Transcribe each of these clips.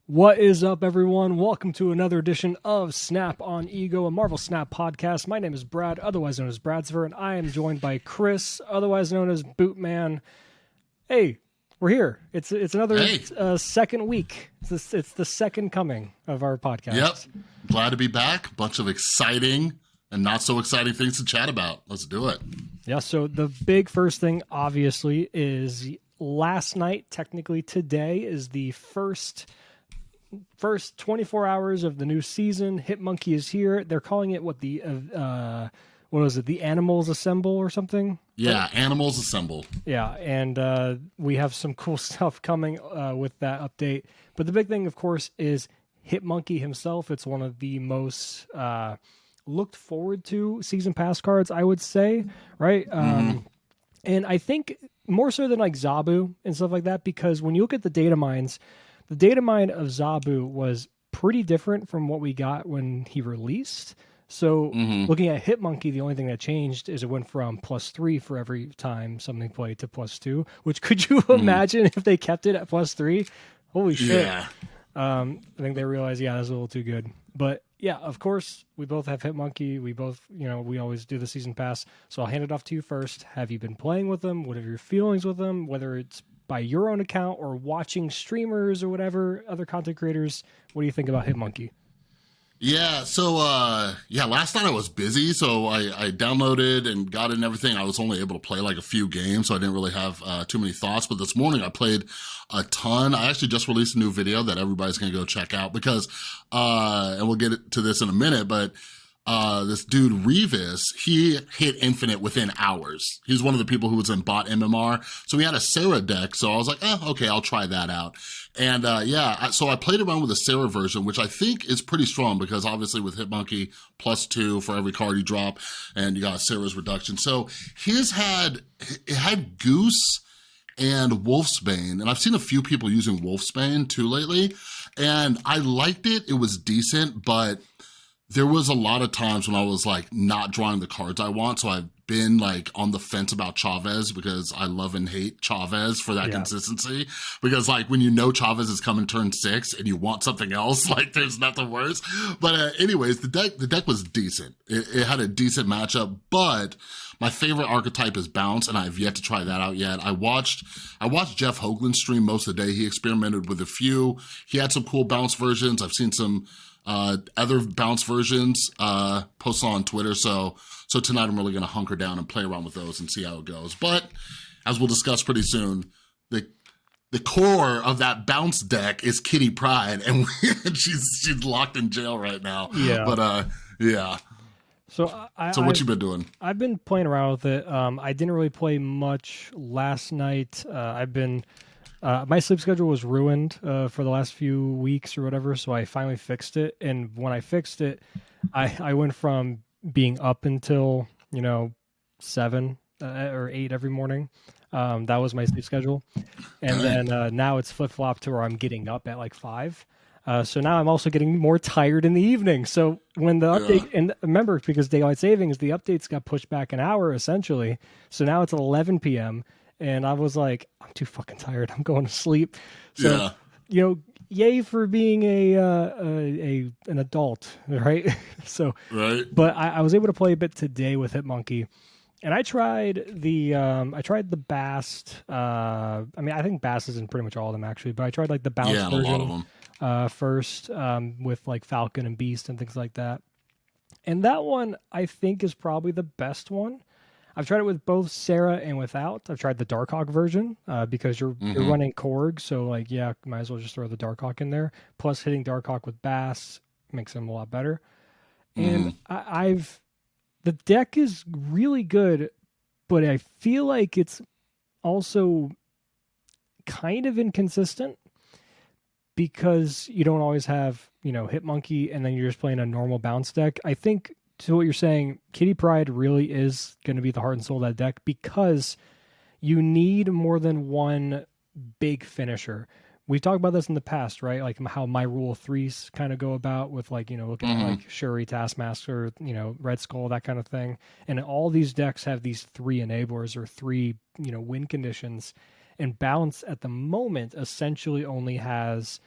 What is up, everyone? Welcome to another edition of Snap on Ego, a Marvel Snap podcast. My name is Brad, otherwise known as Bradsver, and I am joined by Chris, otherwise known as Bootman. Hey, we're here. It's another second week. It's the second coming of our podcast. Yep. Glad to be back. Bunch of exciting and not so exciting things to chat about. Let's do it. Yeah, so the big first thing, obviously, is last night, technically today, is the first 24 hours of the new season. Hitmonkey is here. They're calling it what was it? The Animals Assemble or something? Yeah, Animals Assemble. Yeah, and we have some cool stuff coming with that update. But the big thing, of course, is Hitmonkey himself. It's one of the most looked forward to season pass cards, I would say, right? And I think more so than like Zabu and stuff like that, because when you look at the data mines, the data mine of Zabu was pretty different from what we got when he released. So looking at Hitmonkey, the only thing that changed is it went from +3 for every time something played to +2, which could you imagine if they kept it at +3? Holy shit. Yeah. I think they realized, that's a little too good. But yeah, of course, we both have Hitmonkey. We both, we always do the season pass. So I'll hand it off to you first. Have you been playing with them? What are your feelings with them? Whether it's by your own account or watching streamers or whatever, other content creators, what do you think about Hitmonkey? Yeah, so last night I was busy, so I downloaded and got it and everything. I was only able to play like a few games, so I didn't really have too many thoughts. But this morning I played a ton. I actually just released a new video that everybody's going to go check out because, and we'll get to this in a minute, but this dude Revis, he hit infinite within hours. He's one of the people who was in bot MMR. So he had a Sarah deck. So I was like, okay, I'll try that out. And so I played around with the Sarah version, which I think is pretty strong because obviously with Hitmonkey +2 for every card you drop, and you got Sarah's reduction. So it had Goose and Wolfsbane, and I've seen a few people using Wolfsbane too lately, and I liked it. It was decent, but there was a lot of times when I was like not drawing the cards I want. So I've been like on the fence about Chavez because I love and hate Chavez for that consistency. Because like when Chavez is coming turn 6 and you want something else, like there's nothing worse. But anyways, the deck was decent. It had a decent matchup, but my favorite archetype is Bounce, and I've yet to try that out yet. I watched Jeff Hoagland stream most of the day. He experimented with a few. He had some cool Bounce versions. I've seen some other Bounce versions posted on Twitter. So tonight I'm really going to hunker down and play around with those and see how it goes. But as we'll discuss pretty soon, the core of that Bounce deck is Kitty Pryde, and she's locked in jail right now. Yeah. But yeah. So what you been doing? I've been playing around with it. I didn't really play much last night. My sleep schedule was ruined for the last few weeks or whatever, so I finally fixed it. And when I fixed it, I went from being up until 7 or 8 every morning. That was my sleep schedule, and then now it's flip flop to where I'm getting up at like 5. So now I'm also getting more tired in the evening. So when the update, and remember, because daylight savings, the updates got pushed back an hour essentially. So now it's 11 p.m. And I was like, I'm too fucking tired. I'm going to sleep. So, yay for being an adult, right? So, right. But I was able to play a bit today with Hitmonkey, and I tried the Bast. I think Bast is in pretty much all of them actually, but I tried like the Bounce version a lot of them. first with like Falcon and Beast and things like that. And that one I think is probably the best one. I've tried it with both Sarah and without. I've tried the Darkhawk version because you're running Korg, so like might as well just throw the Darkhawk in there. Plus hitting Darkhawk with Bass makes him a lot better. And the deck is really good, but I feel like it's also kind of inconsistent because you don't always have Hitmonkey and then you're just playing a normal bounce deck. I think, to what you're saying, Kitty Pryde really is going to be the heart and soul of that deck because you need more than one big finisher. We've talked about this in the past, right? Like how my rule of threes kind of go about with like, looking at like Shuri, Taskmaster, Red Skull, that kind of thing. And all these decks have these 3 enablers or 3, win conditions. And Bounce at the moment essentially only has,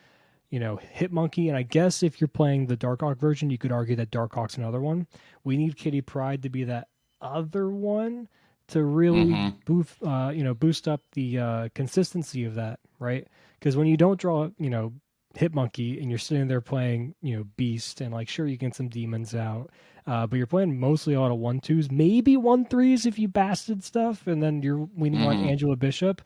Hitmonkey. And I guess if you're playing the Darkhawk version, you could argue that Darkhawk's another one. We need Kitty Pryde to be that other one to really boost up the consistency of that, right? Because when you don't draw, Hitmonkey and you're sitting there playing, Beast, and like sure you get some demons out, but you're playing mostly a lot of 1-2s, maybe 1-3s if you bastard stuff, and then you're leaning on Angela Bishop.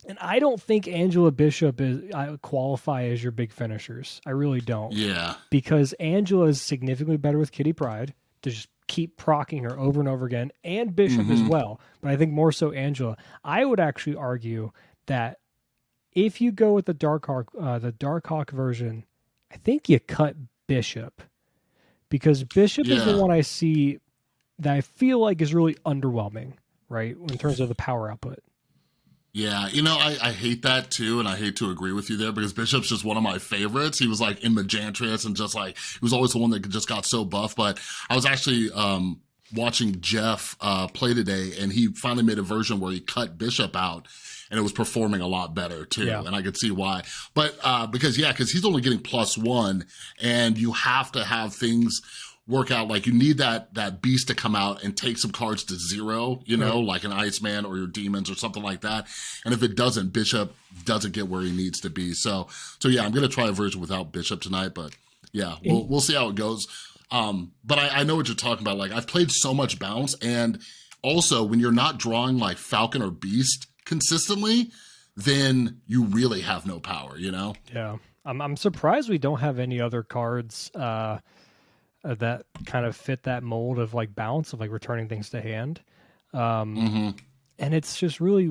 And I don't think Angela Bishop I qualify as your big finishers. I really don't. Yeah. Because Angela is significantly better with Kitty Pryde to just keep procking her over and over again, and Bishop as well. But I think more so Angela. I would actually argue that if you go with the Darkhawk version, I think you cut Bishop, because Bishop is the one I see that I feel like is really underwhelming, right, in terms of the power output. Yeah, I hate that too, and I hate to agree with you there, because Bishop's just one of my favorites. He was like in Majantress, and just like, he was always the one that just got so buff. But I was actually watching Jeff play today, and he finally made a version where he cut Bishop out, and it was performing a lot better too. Yeah. And I could see why. But because he's only getting +1, and you have to have things work out. Like, you need that beast to come out and take some cards to 0, like an Iceman or your demons or something like that. And if it doesn't, Bishop doesn't get where he needs to be. So yeah, I'm going to try a version without Bishop tonight, but yeah, we'll see how it goes. But I know what you're talking about. Like, I've played so much bounce, and also when you're not drawing like Falcon or Beast consistently, then you really have no power, Yeah. I'm surprised we don't have any other cards, that kind of fit that mold of like bounce, of like returning things to hand. And it's just really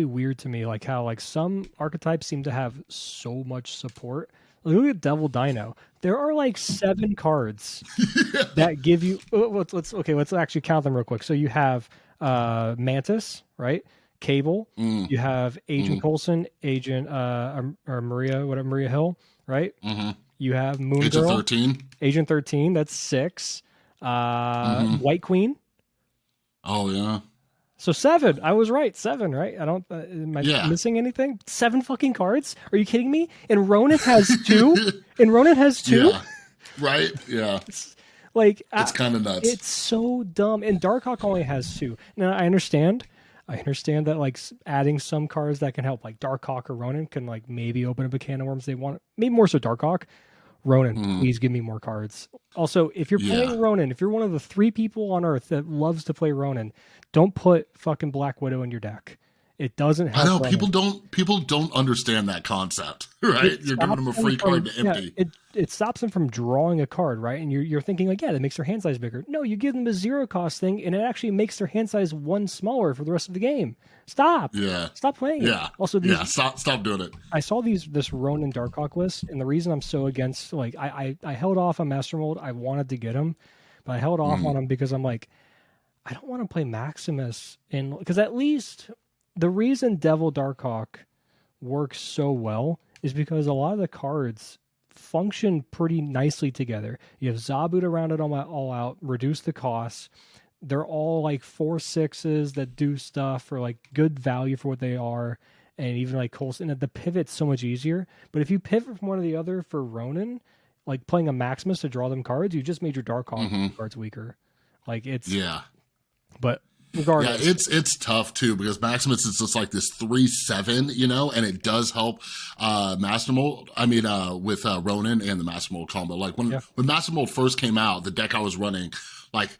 weird to me, like how like some archetypes seem to have so much support. Look at Devil Dino. There are like 7 cards that give you, let's actually count them real quick. So you have Mantis, right? Cable. You have Agent Coulson, Agent or Maria Hill, right? You have Moon Agent Girl. 13. Agent 13, that's 6. White Queen. Oh, yeah. So 7. I was right. 7, right? I don't. Am I missing anything? 7 fucking cards? Are you kidding me? And Ronan has 2. Yeah. Right? Yeah. It's kind of nuts. It's so dumb. And Darkhawk only has 2. Now, I understand that like adding some cards that can help, like Darkhawk or Ronan, can like maybe open up a can of worms. They want, maybe more so Darkhawk. Ronan, please give me more cards. Also, if you're playing Ronan, if you're one of the 3 people on Earth that loves to play Ronan, don't put fucking Black Widow in your deck. It doesn't help. I know people don't understand that concept, right? You're giving them a free card to empty. It stops them from drawing a card, right? And you're thinking like, yeah, that makes their hand size bigger. No, you give them a 0 cost thing, and it actually makes their hand size 1 smaller for the rest of the game. Stop. Yeah. Stop playing it. Also, stop doing it. I saw this Ronan Darkhawk list, and the reason I'm so against, like, I held off on Master Mold. I wanted to get him, but I held off on him because I'm like, I don't want to play Maximus, because at least the reason Devil Darkhawk works so well is because a lot of the cards function pretty nicely together. You have Zabu to round it all out, reduce the costs. They're all like 4/6s that do stuff for like good value for what they are. And even like Coulson, the pivot's so much easier. But if you pivot from one or the other for Ronan, like playing a Maximus to draw them cards, you just made your Darkhawk cards weaker. Like it's But regardless, it's tough too, because Maximus is just like this 3/7, and it does help Master Mold. I mean, with Ronan and the Master Mold combo. Like when Master Mold first came out, the deck I was running, like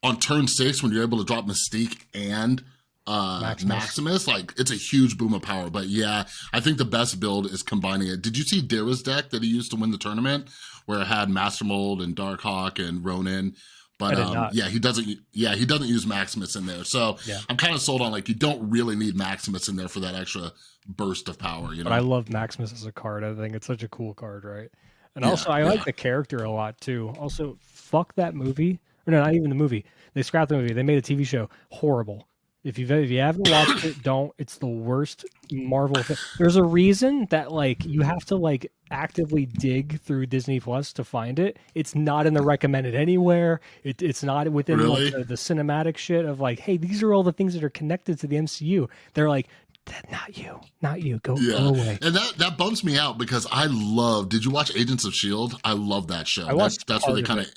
on turn 6, when you're able to drop Mystique and Maximus, like it's a huge boom of power. But yeah, I think the best build is combining it. Did you see Dira's deck that he used to win the tournament, where it had Master Mold and Darkhawk and Ronan? But he doesn't use Maximus in there. So I'm kind of sold on, like, you don't really need Maximus in there for that extra burst of power, But I love Maximus as a card. I think it's such a cool card, right? And also I like the character a lot too. Also, fuck that movie. Or no, not even the movie. They scrapped the movie. They made a TV show. Horrible. If you haven't watched it, don't. It's the worst Marvel thing. There's a reason that like you have to like actively dig through Disney Plus to find it. It's not in the recommended anywhere. It's not within like, the cinematic shit of like, hey, these are all the things that are connected to the MCU. They're like, not you. Go Yeah, away. and that bums me out because I love. Did you watch Agents of Shield? I love that show. I watched That's where part they of kind it, of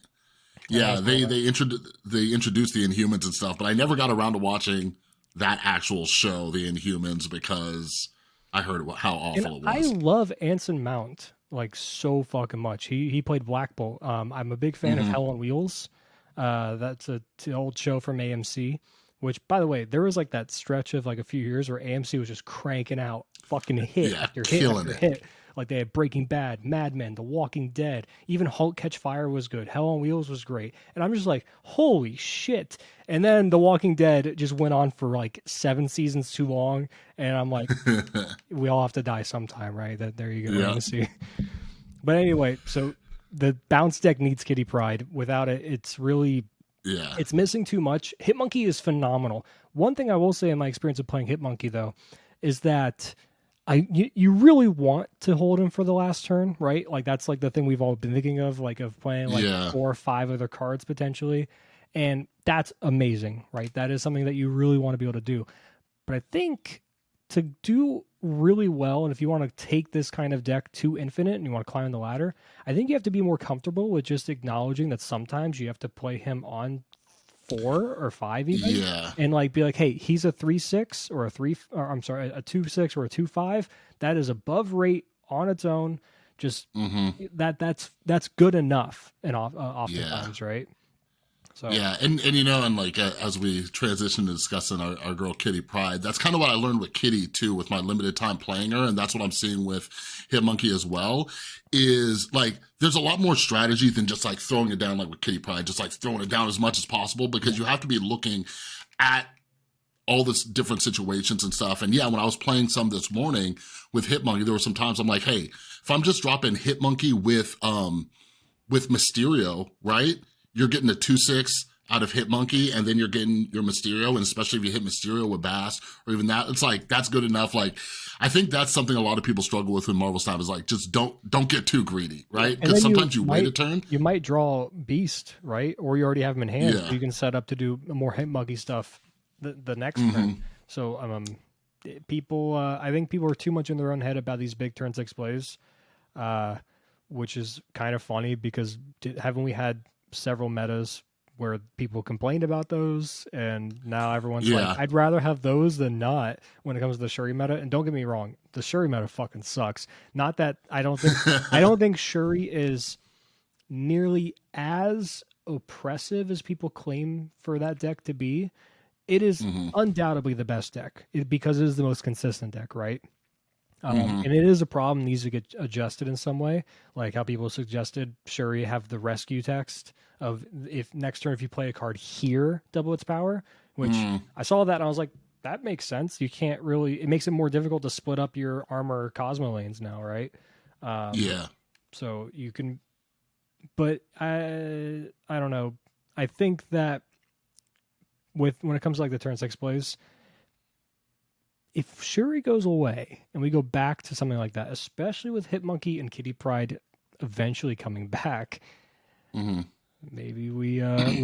and that yeah was about it. they introduced the Inhumans and stuff, but I never got around to watching that actual show, the Inhumans, because I heard how And awful it I was. love Anson Mount like so fucking much. He played Black Bolt. I'm a big fan of Hmm. Hell on Wheels. That's a old show from AMC. Which, by the way, there was like that stretch of like a few years where AMC was just cranking out fucking hit Yeah, after hit killing after it. hit. Like they had Breaking Bad, Mad Men, The Walking Dead, even Halt Catch Fire was good. Hell on Wheels was great. And I'm just like, holy shit. And then The Walking Dead just went on for like 7 seasons too long. And I'm like, we all have to die sometime, right? That there you go, Yeah, AMC. But anyway, so the bounce deck needs Kitty Pryde. Without it, yeah, it's missing too much. Hitmonkey is phenomenal. One thing I will say in my experience of playing Hitmonkey though is that you really want to hold him for the last turn, right? Like that's like the thing we've all been thinking of, like of playing like yeah, 4 or 5 other cards potentially, and that's amazing, right? That is something that you really want to be able to do. But I think to do really well, and if you want to take this kind of deck to infinite and you want to climb the ladder, I think you have to be more comfortable with just acknowledging that sometimes you have to play him on 4 or 5 even, yeah. and like be like, hey, he's a 3/6 or a three, or I'm sorry, a 2/6 or a 2/5. That is above rate on its own. Just Hmm. that's good enough, and Yeah. oftentimes, right? So Yeah, and you know, and like as we transition to discussing our girl Kitty Pryde, that's kind of what I learned with Kitty too, with my limited time playing her, and that's what I'm seeing with Hitmonkey as well. Is like there's a lot more strategy than just like throwing it down like with Kitty Pryde, just like throwing it down as much as possible because yeah, you have to be looking at all this different situations and stuff. And yeah, when I was playing some this morning with Hitmonkey, there were some times I'm like, hey, if I'm just dropping Hitmonkey with Mysterio, right? You're getting a 2/6 out of Hitmonkey, and then you're getting your Mysterio, and especially if you hit Mysterio with Bass or even that, it's like that's good enough. Like, I think that's something a lot of people struggle with in Marvel Snap is like just don't get too greedy, yeah, right? and Because then sometimes you wait a turn. you might draw Beast, right? Or you already have him in hand, so Yeah. you can set up to do more Hitmonkey stuff the next turn. Hmm. So people, I think people are too much in their own head about these big turn 6 plays, uh, which is kind of funny because haven't we had several metas where people complained about those, and now everyone's like, Yeah. I'd rather have those than not when it comes to the Shuri meta. And don't get me wrong, the Shuri meta fucking sucks. Not that I don't think Shuri is nearly as oppressive as people claim for that deck to be. It is Hmm. undoubtedly the best deck because it is the most consistent deck, right? Hmm. And it is a problem, needs to get adjusted in some way, like how people suggested Shuri have the rescue text of if next turn if you play a card here, double its power. Which Mm. I saw that and I was like, that makes sense. You can't really. It makes it more difficult to split up your armor Cosmo lanes now, right? Um, Yeah. so you can, but I don't know. I think that with when it comes to like the turn 6 plays, if Shuri goes away and we go back to something like that, especially with Hitmonkey and Kitty Pryde eventually coming back, Hmm. maybe we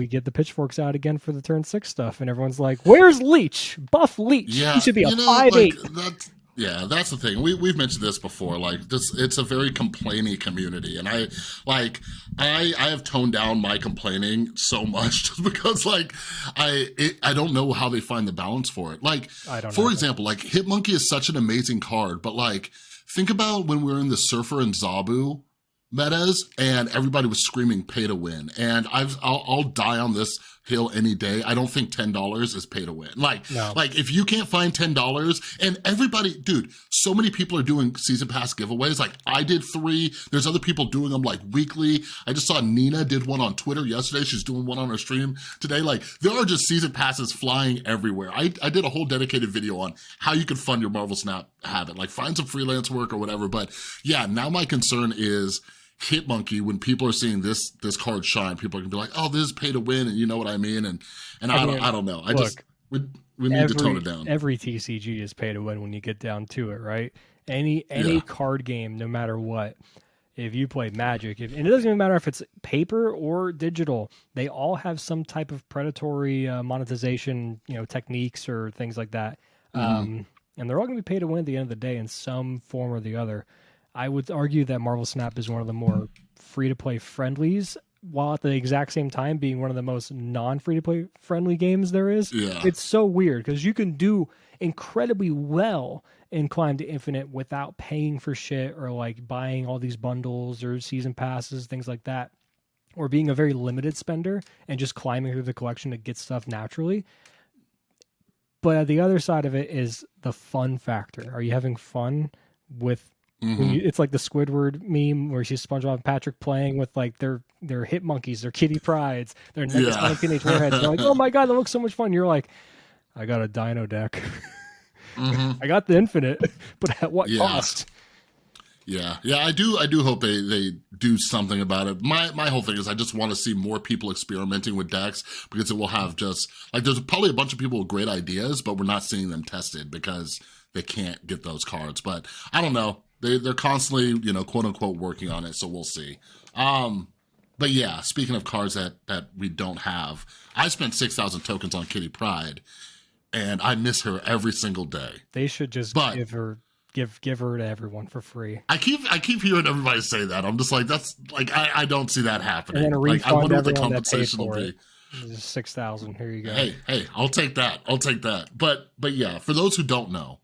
get the pitchforks out again for the turn 6 stuff, and everyone's like, "Where's Leech? Buff Leech. He Yeah, should be a you know, like 5/8." that's the thing. We've mentioned this before. Like this, it's a very complaining community, and I have toned down my complaining so much just because like I don't know how they find the balance for it. Like I don't know. for example, like Hitmonkey is such an amazing card, but like think about when we were in the Surfer and Zabu metas and everybody was screaming pay to win, and I'll die on this hill any day. I don't think $10 is pay to win. No, Like if you can't find $10, and everybody, dude, so many people are doing season pass giveaways. Like I did 3. There's other people doing them like weekly. I just saw Nina did one on Twitter yesterday. She's doing one on her stream today. Like there are just season passes flying everywhere. I did a whole dedicated video on how you can fund your Marvel Snap habit. Like find some freelance work or whatever. But yeah, now my concern is Hitmonkey, when people are seeing this card shine, people are gonna be like, "Oh, this is pay to win," and you know what I mean. And I I mean, don't know. I just look, we need to tone it down. every TCG is pay to win when you get down to it, right? Any Yeah. card game, no matter what. If you play Magic, and it doesn't even matter if it's paper or digital, they all have some type of predatory monetization, techniques or things like that. Hmm. And and they're all going to be pay to win at the end of the day in some form or the other. I would argue that Marvel Snap is one of the more free-to-play friendlies, while at the exact same time being one of the most non-free-to-play friendly games there is. Yeah. It's so weird because you can do incredibly well in Climb to Infinite without paying for shit or like buying all these bundles or season passes, things like that, or being a very limited spender and just climbing through the collection to get stuff naturally. But the other side of it is the fun factor. Are you having fun with it's like the Squidward meme where she's SpongeBob and Patrick playing with like their hit monkeys, their Kitty Prydes, their Negasonic Teenage Warheads. They're like, oh my god, that looks so much fun. You're like, I got a dino deck. I got the Infinite, but at what cost? Yeah. I do hope they do something about it. My whole thing is I just want to see more people experimenting with decks, because it will have just like, there's probably a bunch of people with great ideas, but we're not seeing them tested because they can't get those cards. But I don't know. They're constantly, quote unquote working on it, so we'll see. But yeah, speaking of cards that we don't have, I spent 6,000 tokens on Kitty Pryde, and I miss her every single day. They should just give her to everyone for free. I keep hearing everybody say that. I'm just like, that's like, I don't see that happening. And then like, I wonder what the compensation will be. 6,000. Here you go. Hey, I'll take that. But yeah, for those who don't know,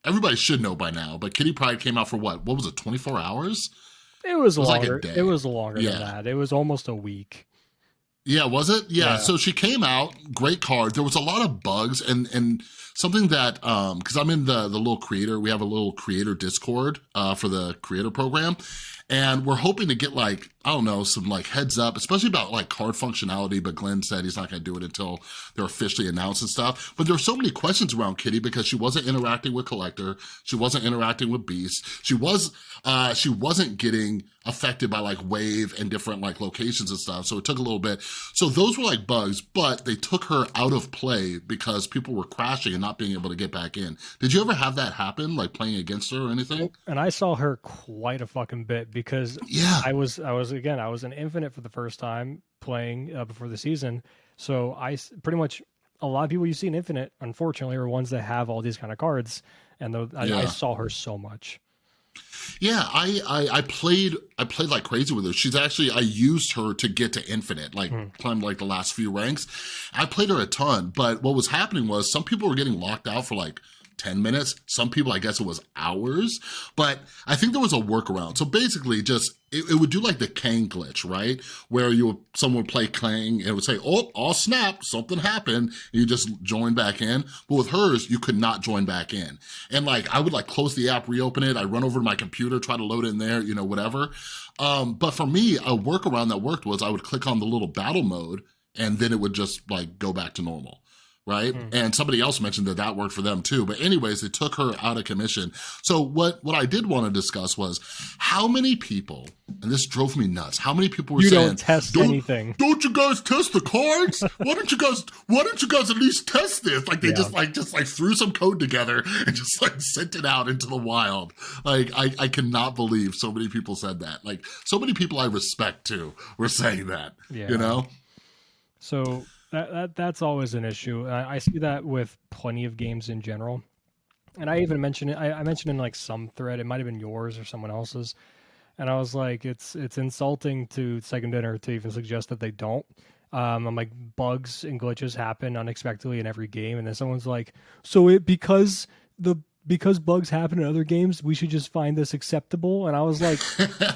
everybody should know by now, but Kitty Pryde came out for what was it, 24 hours? It was longer. Like a day. It was longer than that. It was almost a week. Yeah, was it? Yeah. So she came out, great card. There was a lot of bugs and something that, because I'm in the little creator, we have a little creator Discord for the creator program. And we're hoping to get like, I don't know, some like heads up, especially about like card functionality. But Glenn said he's not going to do it until they're officially announced and stuff. But there were so many questions around Kitty because she wasn't interacting with Collector. She wasn't interacting with Beast. She wasn't getting affected by like wave and different like locations and stuff. So it took a little bit. So those were like bugs, but they took her out of play because people were crashing and not being able to get back in. Did you ever have that happen, like playing against her or anything? And I saw her quite a fucking bit because I was in Infinite for the first time playing before the season. So I pretty much, a lot of people you see in Infinite, unfortunately, are ones that have all these kind of cards. And I saw her so much. Yeah, I played like crazy with her. She's actually, I used her to get to Infinite, like climb like the last few ranks. I played her a ton, but what was happening was some people were getting locked out for like 10 minutes. Some people, I guess it was hours, but I think there was a workaround. So basically just, it would do like the Kang glitch, right? Where someone would play Kang and it would say, oh, I'll snap, something happened. And you just join back in. But with hers, you could not join back in. And like, I would like close the app, reopen it. I run over to my computer, try to load it in there, whatever. But for me, a workaround that worked was I would click on the little battle mode and then it would just like go back to normal. Right? And somebody else mentioned that worked for them too. But anyways, they took her out of commission. So what I did want to discuss was how many people, and this drove me nuts, how many people were saying, don't test anything. Don't you guys test the cards? Why don't you guys at least test this? Like they just threw some code together and just like sent it out into the wild. Like I cannot believe so many people said that. Like so many people I respect too were saying that. Yeah. So that's always an issue. I see that with plenty of games in general. And I even mentioned it. I mentioned in like some thread, it might have been yours or someone else's. And I was like, it's insulting to Second Dinner to even suggest that they don't. I'm like, bugs and glitches happen unexpectedly in every game. And then someone's like, so because bugs happen in other games, we should just find this acceptable. And I was like,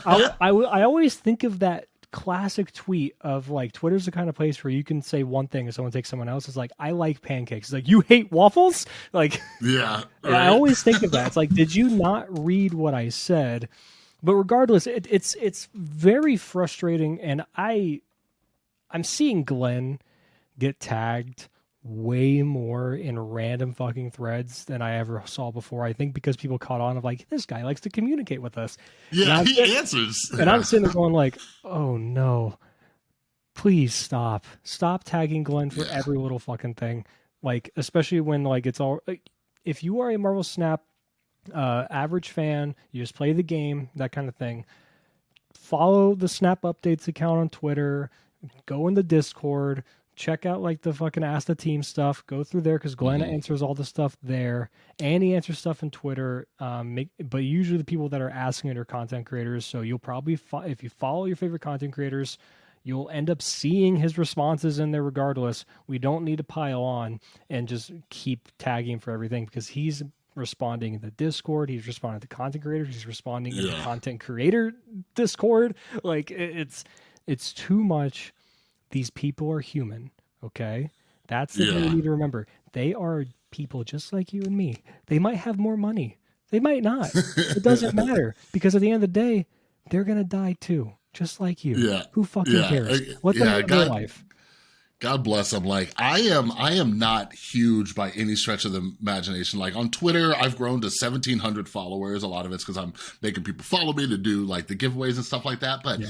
I always think of that classic tweet of like, Twitter's the kind of place where you can say one thing and someone takes someone else. It's like, I like pancakes. It's like, you hate waffles? Like, yeah. Right? I always think of that. It's like, did you not read what I said? But regardless, it's very frustrating. And I'm seeing Glenn get tagged way more in random fucking threads than I ever saw before. I think because people caught on of like, this guy likes to communicate with us. Yeah, he answers. And I'm sitting there going like, oh no, please stop tagging Glenn for every little fucking thing. Like, especially when like it's all, like, if you are a Marvel Snap average fan, you just play the game, that kind of thing, follow the Snap Updates account on Twitter, go in the Discord, check out like the fucking Ask the Team stuff. Go through there because Glenn answers all the stuff there, and he answers stuff in Twitter. But usually the people that are asking it are content creators. So you'll probably if you follow your favorite content creators, you'll end up seeing his responses in there regardless. We don't need to pile on and just keep tagging for everything because he's responding in the Discord. He's responding to content creators. He's responding in the content creator Discord. Like it's too much. These people are human, okay? That's the thing you need to remember. They are people just like you and me. They might have more money. They might not. It doesn't matter because at the end of the day, they're going to die too, just like you. Yeah. Who fucking cares? Let them live their life. God bless them. Like I am not huge by any stretch of the imagination. Like on Twitter, I've grown to 1,700 followers. A lot of it's because I'm making people follow me to do like the giveaways and stuff like that. But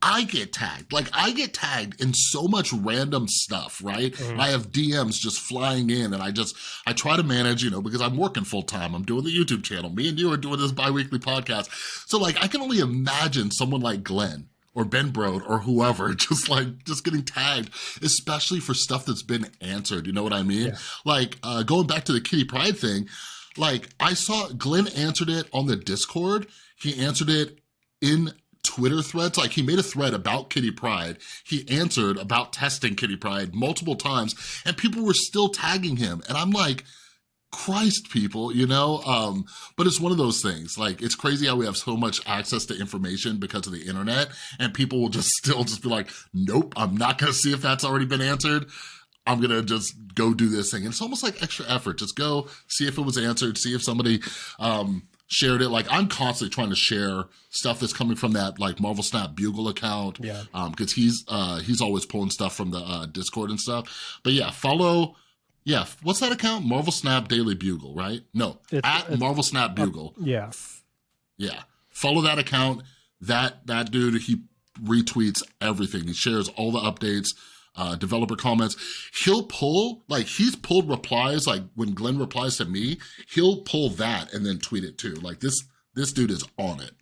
I get tagged. Like I get tagged in so much random stuff, right? I have DMs just flying in and I try to manage, because I'm working full time. I'm doing the YouTube channel. Me and you are doing this bi-weekly podcast. So like I can only imagine someone like Glenn or Ben Brode or whoever, just getting tagged, especially for stuff that's been answered. You know what I mean? Yeah. Like going back to the Kitty Pryde thing, like I saw Glenn answered it on the Discord. He answered it in Twitter threads. Like he made a thread about Kitty Pryde. He answered about testing Kitty Pryde multiple times and people were still tagging him. And I'm like, Christ, people, but it's one of those things. Like, it's crazy how we have so much access to information because of the internet, and people will still be like, nope, I'm not going to see if that's already been answered. I'm going to just go do this thing. And it's almost like extra effort. Just go see if it was answered, see if somebody shared it. Like, I'm constantly trying to share stuff that's coming from that, like, Marvel Snap Bugle account. Yeah. Because he's always pulling stuff from the Discord and stuff. But yeah, follow... Yeah, what's that account? Marvel Snap Daily Bugle, right? No, at Marvel Snap Bugle. Yeah. Follow that account. That dude, he retweets everything. He shares all the updates, developer comments. He'll pull, like he's pulled replies, like when Glenn replies to me, he'll pull that and then tweet it too. Like this dude is on it.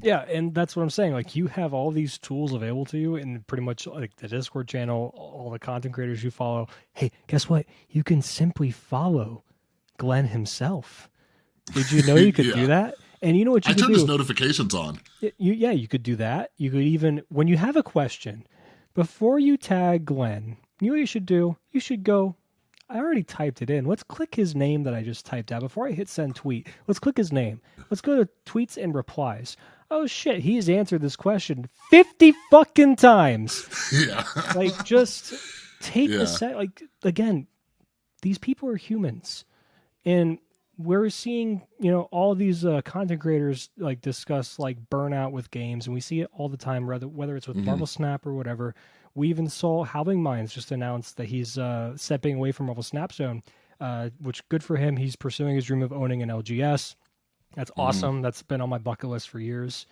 Yeah, and that's what I'm saying. Like, you have all these tools available to you in pretty much like the Discord channel, all the content creators you follow. Hey, guess what? You can simply follow Glenn himself. Did you know you could do that? And you know what you could do? I turned his notifications on. You could do that. You could even, when you have a question, before you tag Glenn, you know what you should do? You should go, I already typed it in. Let's click his name that I just typed out. Before I hit send tweet, let's click his name. Let's go to tweets and replies. Oh shit, he's answered this question 50 fucking times. Yeah. Like, just take a set. Like, again, these people are humans. And we're seeing, all these content creators like discuss like burnout with games, and we see it all the time, whether it's with Marvel Snap or whatever. We even saw Howling Minds just announced that he's stepping away from Marvel Snap Zone, which good for him. He's pursuing his dream of owning an LGS. That's awesome. That's been on my bucket list for years.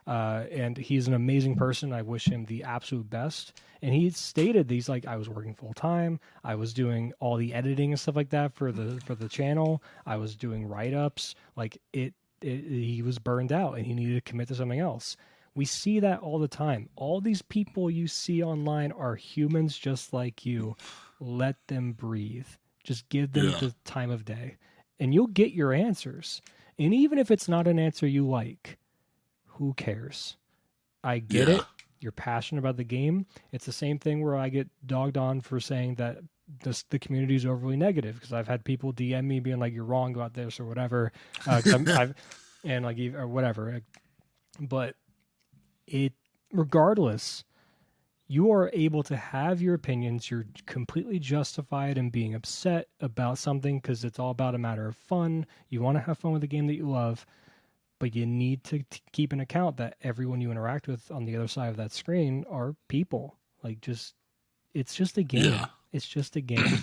And he's an amazing person. I wish him the absolute best. And he stated these, like, I was working full time. I was doing all the editing and stuff like that for the channel. I was doing write-ups. Like he was burned out and he needed to commit to something else. We see that all the time. All these people you see online are humans just like you. Let them breathe. Just give them the time of day. And you'll get your answers. And even if it's not an answer you like, who cares? I get it. You're passionate about the game. It's the same thing where I get dogged on for saying that the community is overly negative, because I've had people DM me being like, you're wrong about this or whatever. Or whatever. But regardless, you are able to have your opinions. You're completely justified in being upset about something because it's all about a matter of fun. You want to have fun with the game that you love, but you need to keep an account that everyone you interact with on the other side of that screen are people. Like, it's just a game. Yeah. It's just a game.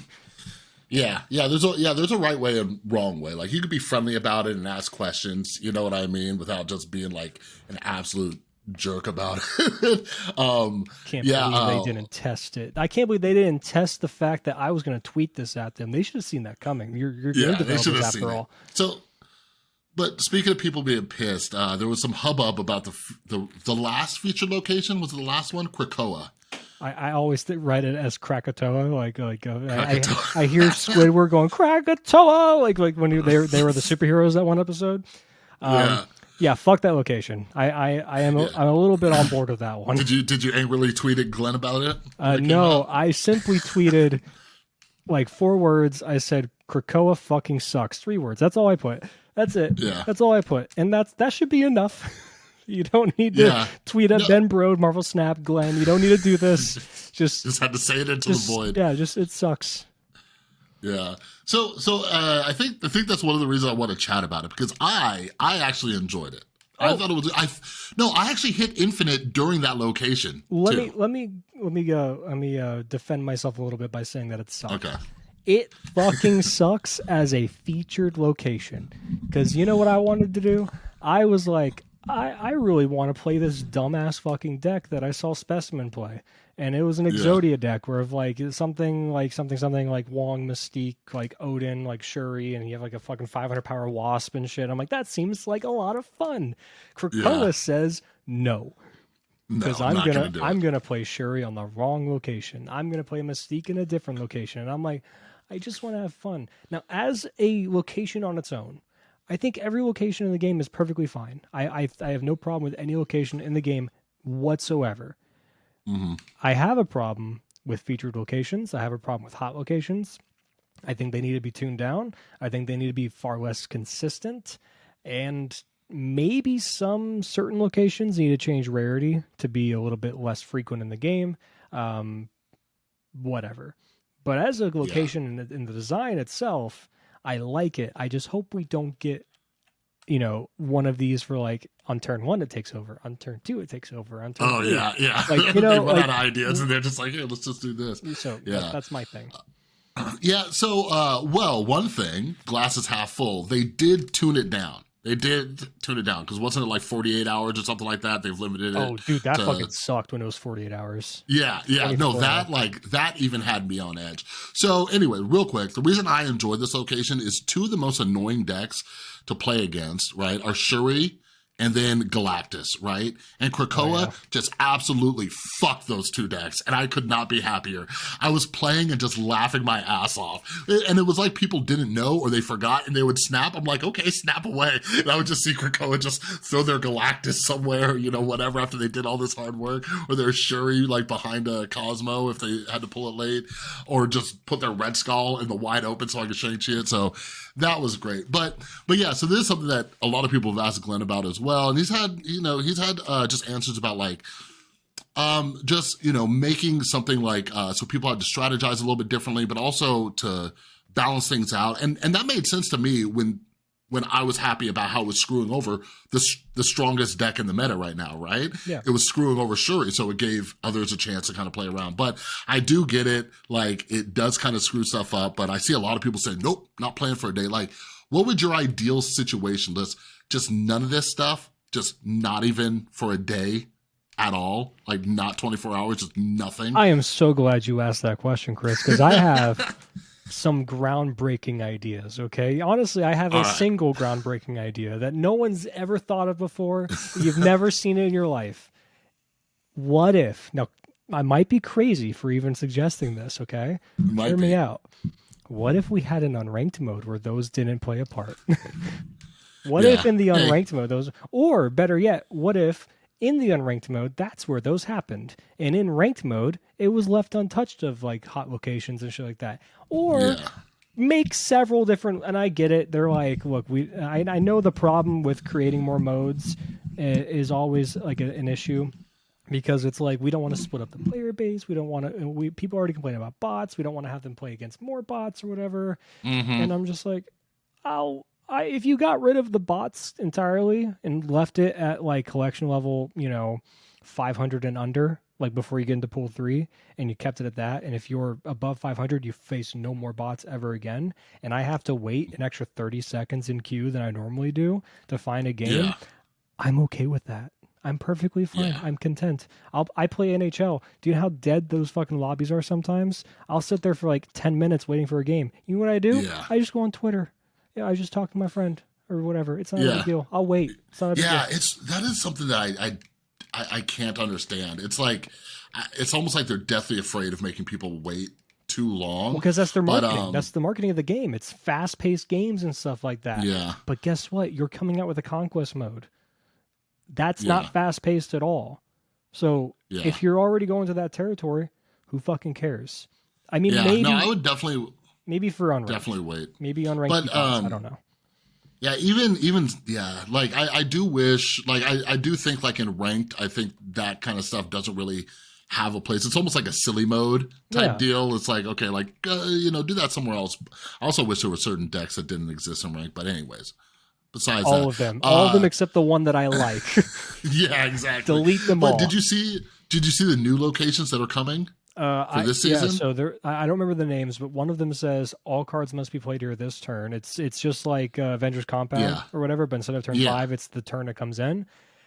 There's a right way and wrong way. Like, you could be friendly about it and ask questions, you know what I mean, without just being like an absolute jerk about it. Can't believe they didn't test it. I can't believe they didn't test the fact that I was going to tweet this at them. They should have seen that coming. You're developers after all. So, but speaking of people being pissed, there was some hubbub about the last featured location. Was it the last one? Krakoa. I always write it as Krakatoa, Krakatoa. I hear Squidward going Krakatoa, like when they were the superheroes that one episode. Yeah. Yeah, fuck that location. I'm a little bit on board with that one. Did you angrily tweet at Glenn about it? When it came No, out? I simply tweeted like 4 words. I said Krakoa fucking sucks. 3 words. That's all I put. That's it. Yeah. That's all I put, and that should be enough. You don't need to Yeah. tweet at No. Ben Brode, Marvel Snap, Glenn. You don't need to do this. Just had to say it into the void. Yeah, just it sucks. Yeah. So I think that's one of the reasons I want to chat about it, because I actually enjoyed it. I thought it was I actually hit infinite during that location. Let me defend myself a little bit by saying that it sucks. Okay. It fucking sucks as a featured location. Because you know what I wanted to do? I was like, I really want to play this dumbass fucking deck that I saw Specimen play. And it was an Exodia deck where like something like Wong, Mystique, like Odin, like Shuri, and you have like a fucking 500 power Wasp and shit. I'm like, that seems like a lot of fun. Krakoa says no. Because I'm gonna play Shuri on the wrong location. I'm gonna play Mystique in a different location. And I'm like, I just want to have fun. Now, as a location on its own, I think every location in the game is perfectly fine. I have no problem with any location in the game whatsoever. Mm-hmm. I have a problem with featured locations. I have a problem with hot locations. I think they need to be tuned down. I think they need to be far less consistent. And maybe some certain locations need to change rarity to be a little bit less frequent in the game. Whatever. But as a location in the design itself, I like it. I just hope we don't get, one of these for like on turn 1 it takes over, on turn 2 it takes over, on turn 3. Yeah. Like, they run out of ideas and they're just like, hey, let's just do this. So that's my thing. Yeah. So, one thing, glass is half full. They did tune it down. Because wasn't it like 48 hours or something like that? They've limited it. Oh, dude, that fucking sucked when it was 48 hours. Yeah. No, that even had me on edge. So anyway, real quick, the reason I enjoyed this location is 2 of the most annoying decks to play against, right, are Shuri and then Galactus, right? And Krakoa just absolutely fucked those 2 decks, and I could not be happier. I was playing and just laughing my ass off. And it was like people didn't know or they forgot and they would snap. I'm like, okay, snap away. And I would just see Krakoa just throw their Galactus somewhere, whatever, after they did all this hard work. Or their Shuri like behind a Cosmo if they had to pull it late. Or just put their Red Skull in the wide open so I could Shang-Chi it. So that was great. But yeah, so this is something that a lot of people have asked Glenn about as well. And he's had just answers about like, making something like, so people had to strategize a little bit differently, but also to balance things out. And that made sense to me when I was happy about how it was screwing over the strongest deck in the meta right now, right? Yeah. It was screwing over Shuri, so it gave others a chance to kind of play around. But I do get it, like, it does kind of screw stuff up, but I see a lot of people saying, nope, not playing for a day. Like, what would your ideal situation list? Just none of this stuff? Just not even for a day at all? Like, not 24 hours, just nothing? I am so glad you asked that question, Chris, because I have some groundbreaking ideas, okay? Honestly, I have a single groundbreaking idea that no one's ever thought of before. You've never seen it in your life. What if, now, I might be crazy for even suggesting this, okay? Hear me out. What if we had an unranked mode where those didn't play a part? What if in the unranked mode those, or better yet, what if in the unranked mode, that's where those happened. And in ranked mode, it was left untouched of like hot locations and shit like that. Or make several different, and I get it. They're like, look, I know the problem with creating more modes is always like an issue, because it's like, we don't want to split up the player base. We don't want to, people already complain about bots. We don't want to have them play against more bots or whatever. Mm-hmm. And I'm just like, if you got rid of the bots entirely and left it at like collection level, 500 and under, like before you get into pool 3, and you kept it at that, and if you're above 500, you face no more bots ever again, and I have to wait an extra 30 seconds in queue than I normally do to find a game, I'm okay with that. I'm perfectly fine. Yeah. I'm content. I play NHL. Do you know how dead those fucking lobbies are sometimes? I'll sit there for like 10 minutes waiting for a game. You know what I do? Yeah. I just go on Twitter. Yeah, I just talk to my friend or whatever. It's not a big deal. I'll wait. It's not a big deal. That is something that I can't understand. It's like, it's almost like they're deathly afraid of making people wait too long. Well, because that's their But marketing. That's the marketing of the game. It's fast-paced games and stuff like that. yeah, But guess what? You're coming out with a conquest mode. That's yeah, not fast-paced at all. So yeah, if you're already going to that territory, who fucking cares? I mean, yeah. No, I maybe would definitely for unranked. wait. Maybe unranked But depends. I don't know. yeah, even yeah, like I do wish, like I do think like in ranked, I think that kind of stuff doesn't really have a place. It's almost like a silly mode type Yeah. deal. It's like, okay, like do that somewhere else. I also wish there were certain decks that didn't exist in ranked, but anyways, besides All that, of them. All of them except the one that I like. yeah, exactly. Delete them But all. did you see the new locations that are coming for this season? Yeah, so there, I don't remember the names, but one of them says all cards must be played here this turn. It's just like Avengers Compound Yeah. or whatever, but instead of turn Yeah. 5, it's the turn it comes in.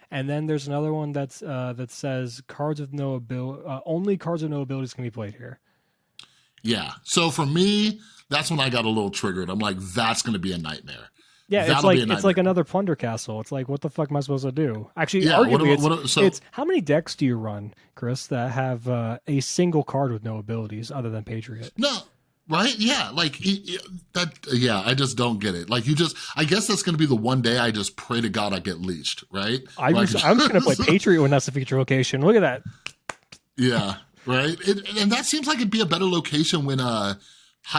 And then there's another one that's that says cards with no ability, only cards with no abilities can be played here. Yeah. So for me, that's when I got a little triggered. I'm like, that's going to be a nightmare. Yeah, That'll be a it's nightmare. like another plunder castle. It's like, what the fuck am I supposed to do? Actually, Yeah, arguably, it's how many decks do you run, Chris, that have a single card with no abilities other than Patriot? No, right? Yeah, like that. Yeah, I just don't get it. Like I guess that's going to be the one day I just pray to God I get leached, right? I'm just going to play Patriot when that's the feature location. Look at that. Yeah, right. And that seems like it'd be a better location when High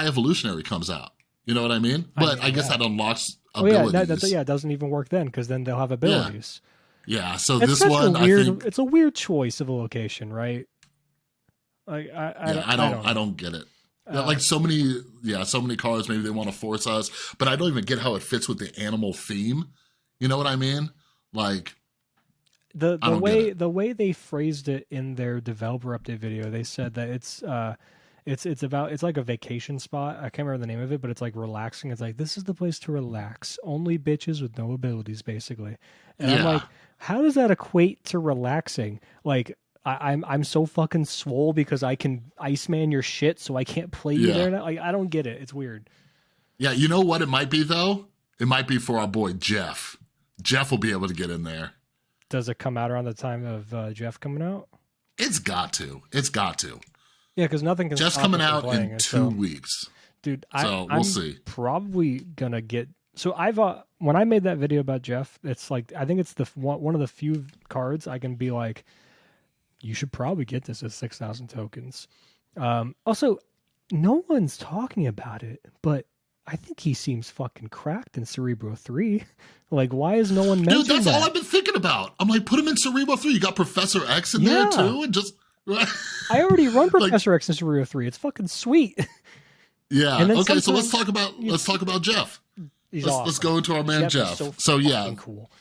Evolutionary comes out. You know what I mean? But I guess that unlocks abilities. Yeah, it doesn't even work then because then they'll have abilities. Yeah. So It's this one, I think it's a weird choice of a location, right? Like I don't get it. Like so many cards. Maybe they want to force us, but I don't even get how it fits with the animal theme. You know what I mean? Like the way they phrased it in their developer update video, they said that it's like a vacation spot. I can't remember the name of it, but it's like relaxing. It's like, this is the place to relax. Only bitches with no abilities, basically. And I'm like, how does that equate to relaxing? Like, I'm so fucking swole because I can Iceman your shit, so I can't play you there now. Like, I don't get it. It's weird. Yeah, you know what it might be though? It might be for our boy Jeff. Jeff will be able to get in there. Does it come out around the time of Jeff coming out? It's got to. Yeah, because nothing can. Jeff's coming out in 2 weeks, dude. We'll see. Probably gonna get. So I've when I made that video about Jeff, it's like I think it's the one of the few cards I can be like, you should probably get this at 6,000 tokens. Also, no one's talking about it, but I think he seems fucking cracked in Cerebro 3. Like, why is no one mentioning that? Dude, that's all I've been thinking about. I'm like, put him in Cerebro 3. You got Professor X in there too, and just. I already run Professor X in Cerebro 3. It's fucking sweet. Yeah. Okay, so let's talk about Jeff. Let's go into our man Jeff. So yeah, cool.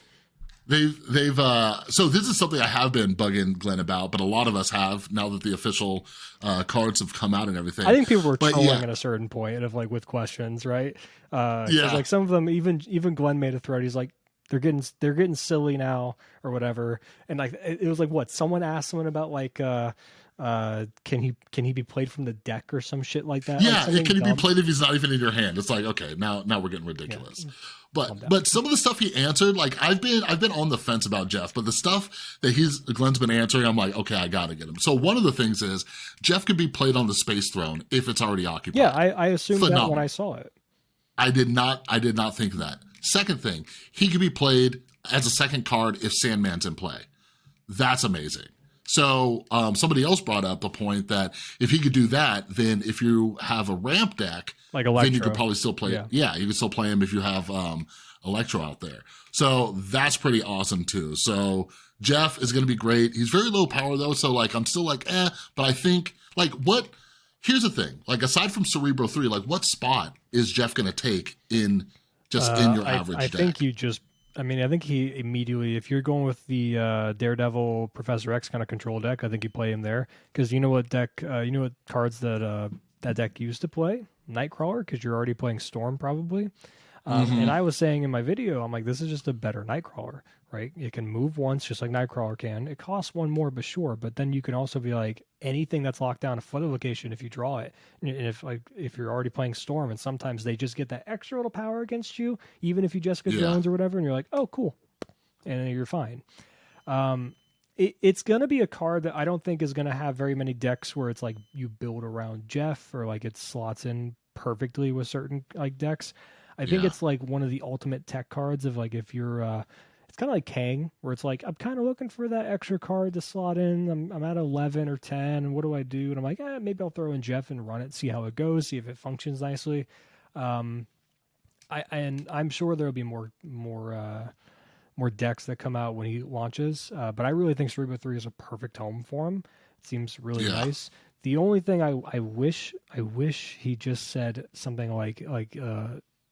They've so this is something I have been bugging Glenn about, but a lot of us have now that the official cards have come out and everything. I think people were trolling at a certain point of like with questions, right? Like some of them, even Glenn made a thread. He's like, they're getting silly now or whatever, and like it was like what someone asked someone about like can he be played from the deck or some shit like that? Yeah, like can he be played if he's not even in your hand? It's like, okay, now we're getting ridiculous. Yeah. But some of the stuff he answered, like I've been on the fence about Jeff, but the stuff that Glenn's been answering, I'm like, okay, I gotta get him. So one of the things is Jeff could be played on the Space Throne if it's already occupied. Yeah, I assumed that when I saw it. I did not think that. Second thing, he could be played as a second card if Sandman's in play. That's amazing. So somebody else brought up a point that if he could do that, then if you have a ramp deck, like Electro, then you could probably still play. Yeah, you can still play him if you have Electro out there. So that's pretty awesome too. So Jeff is going to be great. He's very low power though, so like I'm still like but I think like what. Here's the thing, like aside from Cerebro 3, like what spot is Jeff going to take in your average deck? I think he immediately, if you're going with the Daredevil Professor X kind of control deck, I think you play him there because you know what cards that deck used to play? Nightcrawler, because you're already playing Storm probably. And I was saying in my video, I'm like, this is just a better Nightcrawler, right? It can move once just like Nightcrawler can. It costs one more, but sure. But then you can also be like anything that's locked down a foot location if you draw it. And if you're already playing Storm, and sometimes they just get that extra little power against you, even if you Jessica Jones or whatever, and you're like, oh, cool. And then you're fine. It's going to be a card that I don't think is going to have very many decks where it's like you build around Jeff or like it slots in perfectly with certain like decks. I think Yeah. it's like one of the ultimate tech cards of like if you're it's kind of like Kang where it's like I'm kind of looking for that extra card to slot in. I'm at 11 or 10 and what do I do? And I'm like, maybe I'll throw in Jeff and run it, see how it goes, see if it functions nicely. Um and I'm sure there'll be more decks that come out when he launches. But I really think Cerebro 3 is a perfect home for him. It seems really Yeah. nice. The only thing I wish he just said something like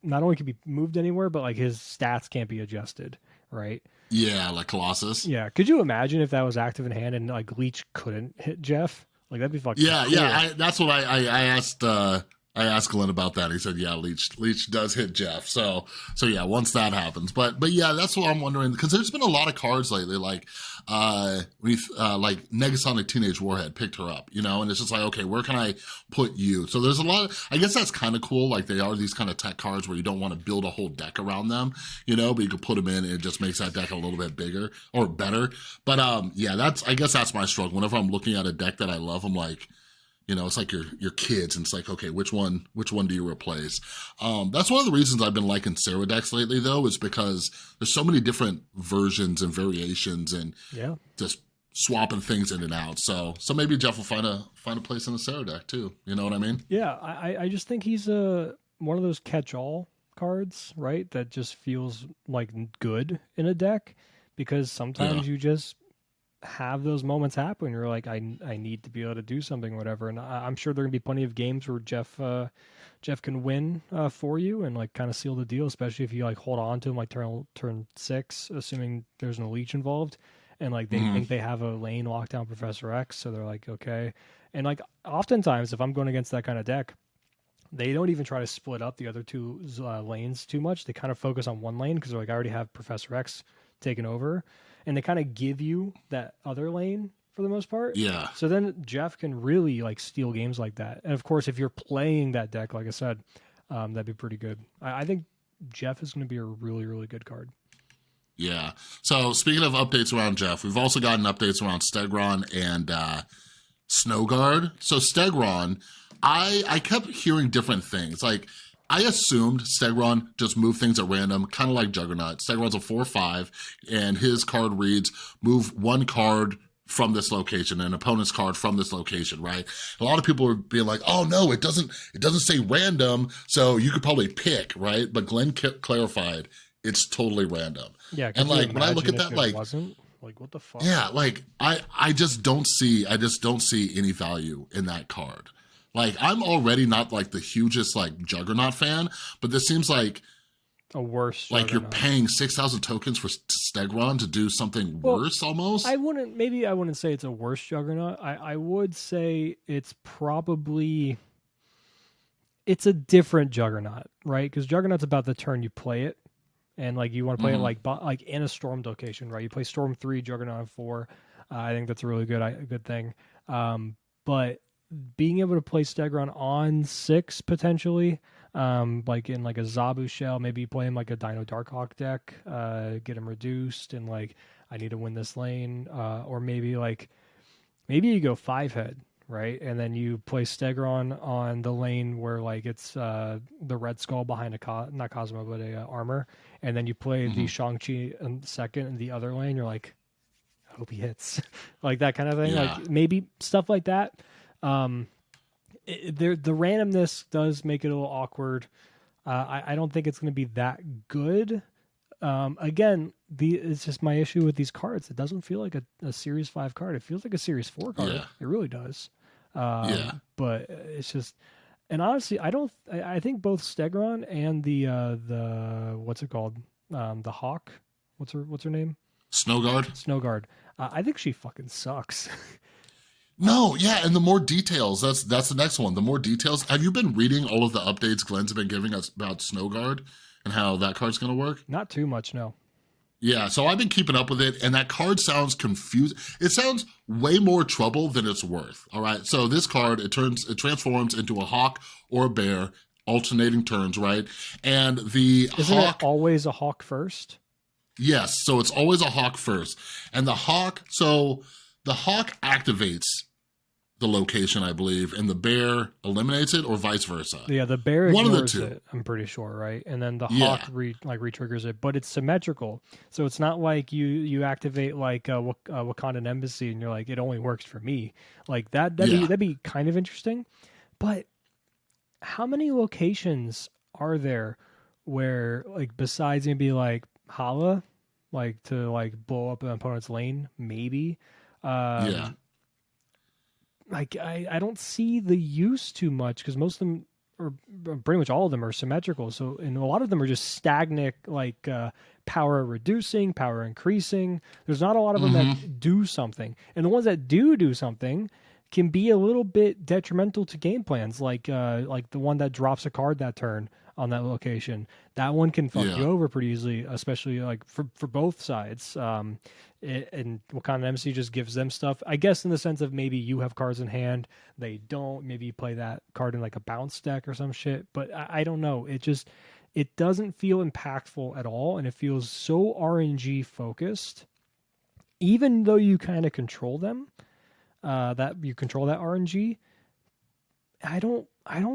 not only can be moved anywhere, but like his stats can't be adjusted, right? Yeah, like Colossus. Yeah. Could you imagine if that was active in hand and like Leech couldn't hit Jeff? Like that'd be fucking Yeah, yeah. cool. That's what I asked. I asked Glenn about that. He said, "Yeah, Leech does hit Jeff." So yeah, once that happens, but yeah, that's what I'm wondering because there's been a lot of cards lately, like like Negasonic Teenage Warhead picked her up, and it's just like, okay, where can I put you? So there's a lot. I guess that's kind of cool. Like they are these kind of tech cards where you don't want to build a whole deck around them, but you can put them in and it just makes that deck a little bit bigger or better. But yeah, I guess that's my struggle. Whenever I'm looking at a deck that I love, I'm like, it's like your kids, and it's like, okay, which one do you replace? That's one of the reasons I've been liking Sarah decks lately, though, is because there's so many different versions and variations, and Yeah. just swapping things in and out. So maybe Jeff will find a place in the Sarah deck too. You know what I mean? Yeah. I just think he's one of those catch-all cards, right? That just feels like good in a deck because Yeah. sometimes you just have those moments happen. You're like, I need to be able to do something, or whatever. And I'm sure there are gonna be plenty of games where Jeff can win for you and like kind of seal the deal, especially if you like hold on to him like turn 6, assuming there's no leech involved, and like they Mhm. think they have a lane locked down Professor X, so they're like, okay. And like oftentimes, if I'm going against that kind of deck, they don't even try to split up the other two lanes too much. They kind of focus on one lane because they're like, I already have Professor X taken over, and they kind of give you that other lane for the most part. Yeah. So then Jeff can really like steal games like that. And of course, if you're playing that deck, like I said, that'd be pretty good. I think Jeff is going to be a really, really good card. Yeah. So speaking of updates around Jeff, we've also gotten updates around Stegron and Snowguard. So Stegron, I kept hearing different things. Like I assumed Stegron just moved things at random, kind of like Juggernaut. Stegron's a 4/5, and his card reads, move one card from this location, an opponent's card from this location, right? A lot of people were being like, oh no, it doesn't say random, so you could probably pick, right? But Glenn clarified, it's totally random. Yeah, And could you like when I look at imagine if that, it like, wasn't? Like, what the fuck? yeah, like I just don't see any value in that card. Like I'm already not like the hugest like Juggernaut fan, but this seems like A worse you're Juggernaut. paying 6,000 tokens for Stegron to do something worse almost. I wouldn't say it's a worse Juggernaut. I would say it's probably it's a different Juggernaut, right? Because Juggernaut's about the turn you play it, and like you want to play it like in a stormed location, right? You play Storm 3, Juggernaut on 4. I think that's a really good thing. But being able to play Stegron on 6 potentially, like in like a Zabu shell, maybe play him like a Dino Darkhawk deck, get him reduced, and like I need to win this lane, or maybe you go 5-head, right, and then you play Stegron on the lane where like it's the Red Skull behind not Cosmo but a armor, and then you play the Shang-Chi in second in the other lane. You're like, I hope he hits, like that kind of thing. Yeah. Like maybe stuff like that. The randomness does make it a little awkward. I don't think it's going to be that good. Again, it's just my issue with these cards. It doesn't feel like a Series 5 card. It feels like a Series 4 card. Yeah. It really does. Yeah. But it's just, and honestly, I think both Stegron and the what's it called? The Hawk. What's her name? Snowguard. I think she fucking sucks. No, yeah, and the more details, that's the next one. The more details. Have you been reading all of the updates Glenn's been giving us about Snowguard and how that card's going to work? Not too much, no. Yeah, so I've been keeping up with it, and that card sounds confused. It sounds way more trouble than it's worth. All right, so this card, it transforms into a hawk or a bear, alternating turns, right? And the Isn't hawk, it always a hawk first? Yes, so it's always a hawk first. And the hawk activates the location, I believe, and the bear eliminates it, or vice versa. Yeah, the bear One of the ignores two. it, I'm pretty sure, right? And then the hawk Yeah, re-triggers it, but it's symmetrical. So it's not like you activate like Wakandan embassy and you're like it only works for me. Like yeah. that'd be kind of interesting. But how many locations are there where like besides maybe like Hala, like to like blow up an opponent's lane, maybe. Yeah. Um like I don't see the use too much because most of them or pretty much all of them are symmetrical. So and a lot of them are just stagnant, like power reducing, power increasing. There's not a lot of them Mm-hmm. that do something, and the ones that do something can be a little bit detrimental to game plans. Like the one that drops a card that turn on that location. That one can fuck you Yeah. over pretty easily, especially like for both sides. And Wakanda MC just gives them stuff. I guess in the sense of maybe you have cards in hand, they don't. Maybe you play that card in like a bounce deck or some shit. But I don't know. It doesn't feel impactful at all, and it feels so RNG focused. Even though you kind of control them, that you control that RNG, I don't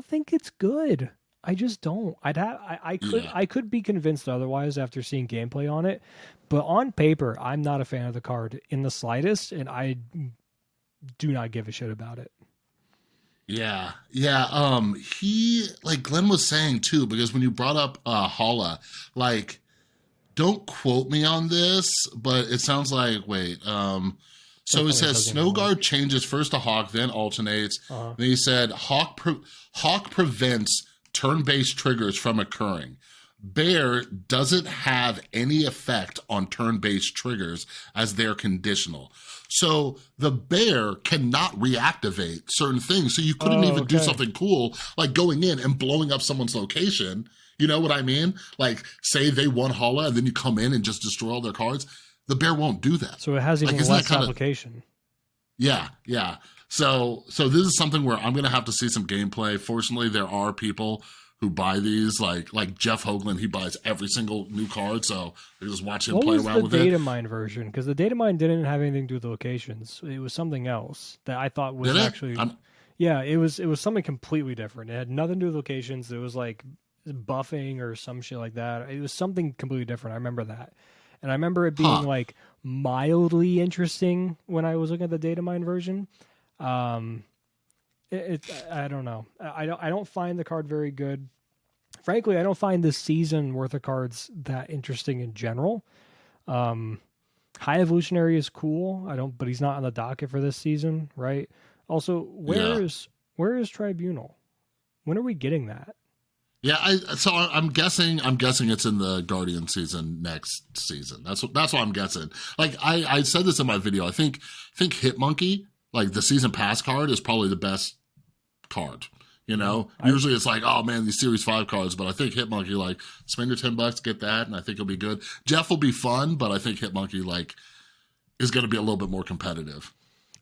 think it's good. I just don't. Yeah. I could be convinced otherwise after seeing gameplay on it, but on paper, I'm not a fan of the card in the slightest, and I do not give a shit about it. Yeah, yeah. He like Glenn was saying too, because when you brought up Hala, like, don't quote me on this, but it sounds like wait. So he Definitely says doesn't even Snowguard work. changes first to Hawk, then alternates. Uh, Then he said Hawk prevents turn-based triggers from occurring. Bear doesn't have any effect on turn-based triggers as they're conditional. So the bear cannot reactivate certain things. So you couldn't oh, even do okay. something cool like going in and blowing up someone's location. You know what I mean? Like, say they won Hala and then you come in and just destroy all their cards. The bear won't do that. So it has Like, even isn't that less kind of, application. yeah, yeah. So this is something where I'm gonna have to see some gameplay. Fortunately, there are people who buy these, like Jeff Hoagland. He buys every single new card, so I just watch him What play was the around with it. data mine version? Because the data mine didn't have anything to do with the locations. It was something else that I thought was Did it? actually, yeah, it was something completely different. It had nothing to do with locations. It was like buffing or some shit like that. It was something completely different. I remember that, and I remember it being Huh? like mildly interesting when I was looking at the data mine version. Um, I don't know. I don't find the card very good. Frankly, I don't find this season worth of cards that interesting in general. Um, High Evolutionary is cool. I don't, but he's not on the docket for this season, right? Also, Yeah. where is Tribunal? When are we getting that? Yeah, I'm guessing it's in the Guardian season next season. That's what I'm guessing. Like I said this in my video. I think Hitmonkey, like the season pass card, is probably the best card. You Yeah, know, usually it's like, oh man, these Series 5 cards, but I think Hitmonkey, like, spend your $10, get that, and I think it'll be good. Jeff will be fun, but I think Hitmonkey, like, is going to be a little bit more competitive.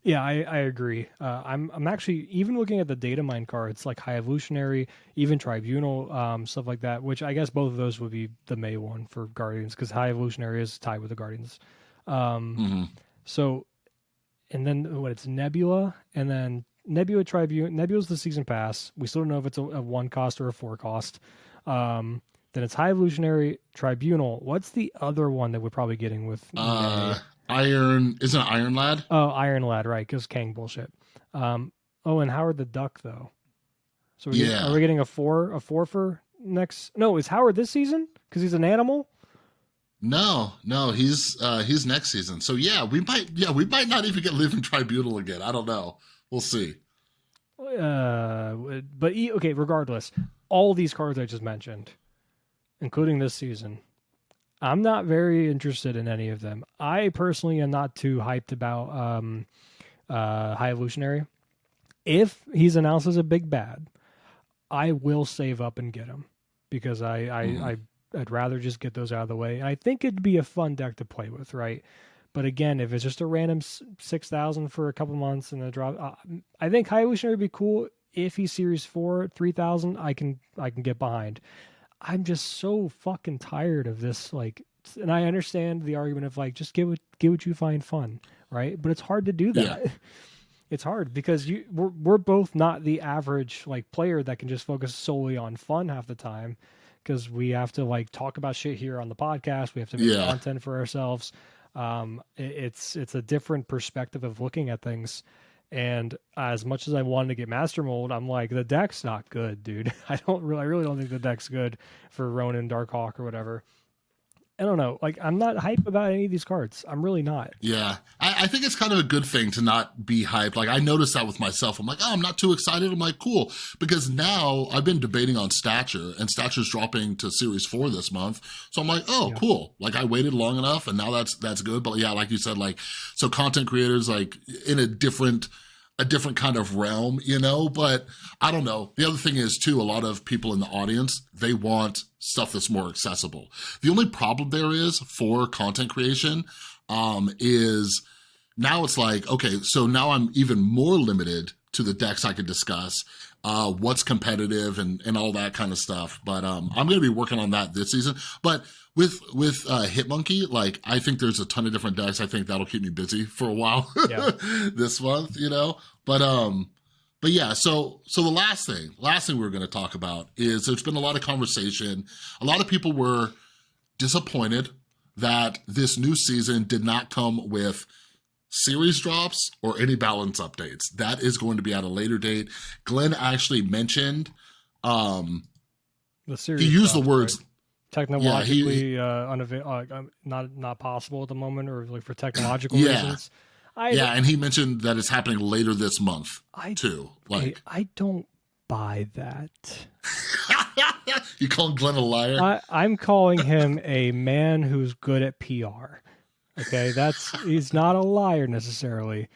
yeah, I agree. I'm actually even looking at the data mine cards like High Evolutionary, even Tribunal, stuff like that. Which I guess both of those would be the May one for Guardians because High Evolutionary is tied with the Guardians. Um, Hmm. so and then what it's Nebula, and then Nebula Tribune. Nebula's the season pass. We still don't know if it's a one cost or a four cost. Then it's High Evolutionary Tribunal. What's the other one that we're probably getting with Uh, May? isn't it Iron Lad? Oh, Iron Lad, right? Because Kang bullshit. Oh, and Howard the Duck though. So are Yeah. we getting a four for next? No, is Howard this season? Because he's an animal. No, he's next season. So we might not even get Living Tribunal again. I don't know. We'll see. Okay. Regardless, all these cards I just mentioned, including this season, I'm not very interested in any of them. I personally am not too hyped about High Evolutionary. If he's announced as a big bad, I will save up and get him because Mhm. I'd rather just get those out of the way. And I think it'd be a fun deck to play with, right? But again, if it's just a random 6,000 for a couple months and a drop, I think High Evolutionary would be cool. If he's Series 4, 3,000, I can get behind. I'm just so fucking tired of this like and I understand the argument of like just get what you find fun, right? But it's hard to do that. Yeah. It's hard because we're both not the average like player that can just focus solely on fun half the time, because we have to like talk about shit here on the podcast. We have to make Yeah. content for ourselves. It's a different perspective of looking at things. And as much as I wanted to get Master Mold, I'm like, the deck's not good, dude. I really don't think the deck's good for Ronin, Darkhawk, or whatever. I don't know. Like, I'm not hype about any of these cards. I'm really not. Yeah. I think it's kind of a good thing to not be hyped. Like, I noticed that with myself. I'm like, oh, I'm not too excited. I'm like, cool. Because now I've been debating on Stature, and Stature's dropping to Series 4 this month. So I'm like, oh, Yeah. cool. Like, I waited long enough, and now that's good. But yeah, like you said, like, so content creators, like, in a different kind of realm, you know, but I don't know. The other thing is too, a lot of people in the audience, they want stuff that's more accessible. The only problem there is for content creation, is now it's like, okay, so now I'm even more limited to the decks I could discuss, what's competitive and all that kind of stuff. But I'm going to be working on that this season. But with Hitmonkey, like, I think there's a ton of different decks. I think that'll keep me busy for a while this month, you know. But yeah, so the last thing we're going to talk about is there's been a lot of conversation. A lot of people were disappointed that this new season did not come with series drops or any balance updates. That is going to be at a later date. Glenn actually mentioned The series he used drops, the words right? Technologically not possible at the moment, or like for technological reasons. And he mentioned that it's happening later this month too. Like, I don't buy that. you calling Glenn a liar? I'm calling him a man who's good at PR. Okay, he's not a liar necessarily.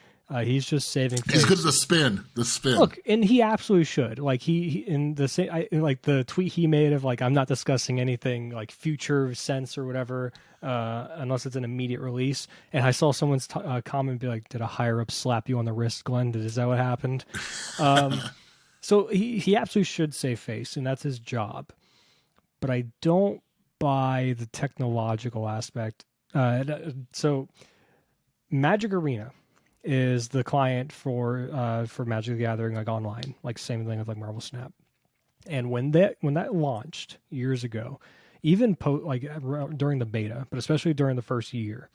He's just saving face. He's good at the spin. Look, and he absolutely should. Like he in the same, like the tweet he made of like, I'm not discussing anything like future sense or whatever, unless it's an immediate release. And I saw someone's comment be like, "Did a higher up slap you on the wrist, Glenn? Is that what happened?" So he absolutely should save face, and that's his job. But I don't buy the technological aspect. So Magic Arena is the client for Magic the Gathering, like online, like same thing with like Marvel Snap. And when that launched years ago, even during the beta, but especially during the first year,